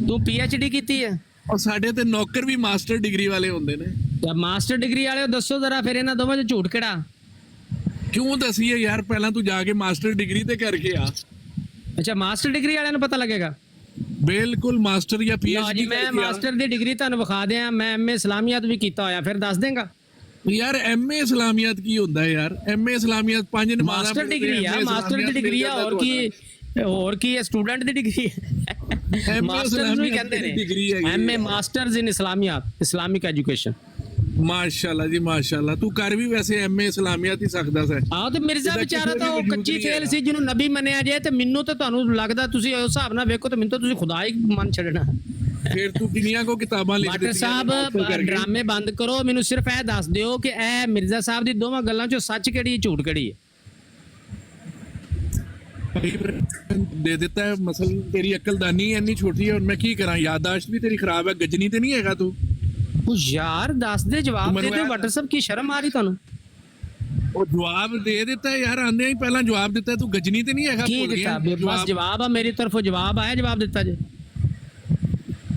ਤੂੰ PhD ਕੀਤੀ ਹੈ? ਔਰ ਸਾਡੇ ਤੇ ਨੌਕਰ ਵੀ ਮਾਸਟਰ ਡਿਗਰੀ ਵਾਲੇ ਹੁੰਦੇ ਨੇ। ਤੇ ਮਾਸਟਰ ਡਿਗਰੀ ਵਾਲੇ ਦੱਸੋ ਜ਼ਰਾ ਫਿਰ ਇਹਨਾਂ ਦੋਵਾਂ 'ਚ ਝੂਠ ਕਿਹੜਾ? ਕਿਉਂ ਦਸੀਏ ਯਾਰ? ਪਹਿਲਾਂ ਤੂੰ ਜਾ ਕੇ ਮਾਸਟਰ ਡਿਗਰੀ ਤੇ ਕਰਕੇ ਆ। ਅੱਛਾ, ਮਾਸਟਰ ਡਿਗਰੀ ਵਾਲਿਆਂ ਨੂੰ ਪਤਾ ਲੱਗੇਗਾ? ਬਿਲਕੁਲ, ਮਾਸਟਰ ਜਾਂ PhD। ਜੀ ਮੈਂ ਮਾਸਟਰ ਦੀ ਡਿਗਰੀ ਤੁਹਾਨੂੰ ਵਿਖਾ ਦਿਆਂ। ਮੈਂ MA ਇਸਲਾਮੀਅਤ ਵੀ ਕੀਤਾ ਹੋਇਆ, ਫਿਰ ਦੱਸ ਦੇਂਗਾ ਯਾਰ। MA ਇਸਲਾਮੀਅਤ ਕੀ ਹੁੰਦਾ ਯਾਰ? MA ਇਸਲਾਮੀਅਤ 5 ਨਮਾਜ਼ਾਂ ਮਾਸਟਰ ਡਿਗਰੀ ਆ। ਮਾਸਟਰ ਦੀ ਡਿਗਰੀ ਆ, ਹੋਰ ਕੀ ਹੈ? ਸਟੂਡੈਂਟ ਦੀ ਡਿਗਰੀ ਹੈ। ਮਾਸਟਰ ਨੂੰ ਹੀ ਕਹਿੰਦੇ ਨੇ MA ਮਾਸਟਰਸ ਇਨ ਇਸਲਾਮੀਅਤ, ਇਸਲਾਮਿਕ ਐਜੂਕੇਸ਼ਨ। ਮਾਸ਼ਾਅੱਲਾ ਜੀ ਮਾਸ਼ਾਅੱਲਾ। ਤੂੰ ਕਰ ਵੀ ਵੈਸੇ MA ਇਸਲਾਮੀਅਤ ਹੀ ਸਕਦਾ ਸੈ। ਆਹ ਤੇ ਮਿਰਜ਼ਾ ਵਿਚਾਰਾ ਤਾਂ ਉਹ ਕੱਚੀ ਫੇਲ ਸੀ ਜਿਹਨੂੰ ਨਬੀ ਮੰਨਿਆ ਜਾਏ, ਤੇ ਮੈਨੂੰ ਤਾਂ ਤੁਹਾਨੂੰ ਲੱਗਦਾ ਤੁਸੀਂ ਉਸ ਹਿਸਾਬ ਨਾਲ ਵੇਖੋ ਤੇ ਮੈਨੂੰ ਤਾਂ ਤੁਸੀਂ ਖੁਦਾ ਹੀ ਮੰਨ ਛੱਡਣਾ। ਫਿਰ ਤੂੰ ਕਿੰਨੀਆਂ ਕੋ ਕਿਤਾਬਾਂ ਲਿਖ ਦਿੱਤੀਆਂ? ਵਾਟਰ ਸਾਹਿਬ ਡਰਾਮੇ ਬੰਦ ਕਰੋ। ਮੈਨੂੰ ਸਿਰਫ ਇਹ ਦੱਸ ਦਿਓ ਕਿ ਇਹ ਮਿਰਜ਼ਾ ਸਾਹਿਬ ਦੀ ਦੋਵਾਂ ਗੱਲਾਂ 'ਚੋਂ ਸੱਚ ਕਿਹੜੀ ਝੂਠ ਕਿਹੜੀ ਹੈ? ਦੇ ਦਿੱਤਾ ਹੈ ਮਸਲ। ਤੇਰੀ ਅਕਲਦਾਨੀ ਇੰਨੀ ਛੋਟੀ ਹੈ, ਹੁਣ ਮੈਂ ਕੀ ਕਰਾਂ? ਯਾਦਾਸ਼ਤ ਵੀ ਤੇਰੀ ਖਰਾਬ ਹੈ, ਗੱਜਣੀ ਤੇ ਨਹੀਂ ਹੈਗਾ ਤੂੰ? ਉਹ ਯਾਰ ਦੱਸ ਦੇ, ਜਵਾਬ ਦੇ ਦੇ ਵਾਟਰ ਸਾਹਿਬ। ਕੀ ਸ਼ਰਮ ਆ ਰਹੀ ਤੁਹਾਨੂੰ? ਉਹ ਜਵਾਬ ਦੇ ਦਿੱਤਾ ਯਾਰ, ਆਂਦੇ ਹੀ ਪਹਿਲਾਂ ਜਵਾਬ ਦਿੱਤਾ। ਤੂੰ ਗੱਜਣੀ ਤੇ ਨਹੀਂ ਹੈਗਾ? ਕੀ ਦਿੱਤਾ? ਬਸ ਜਵਾਬ ਆ ਮੇਰੀ ਤਰਫੋਂ, ਜਵਾਬ ਆਇਆ, ਜਵਾਬ ਦਿੱਤਾ ਜੇ।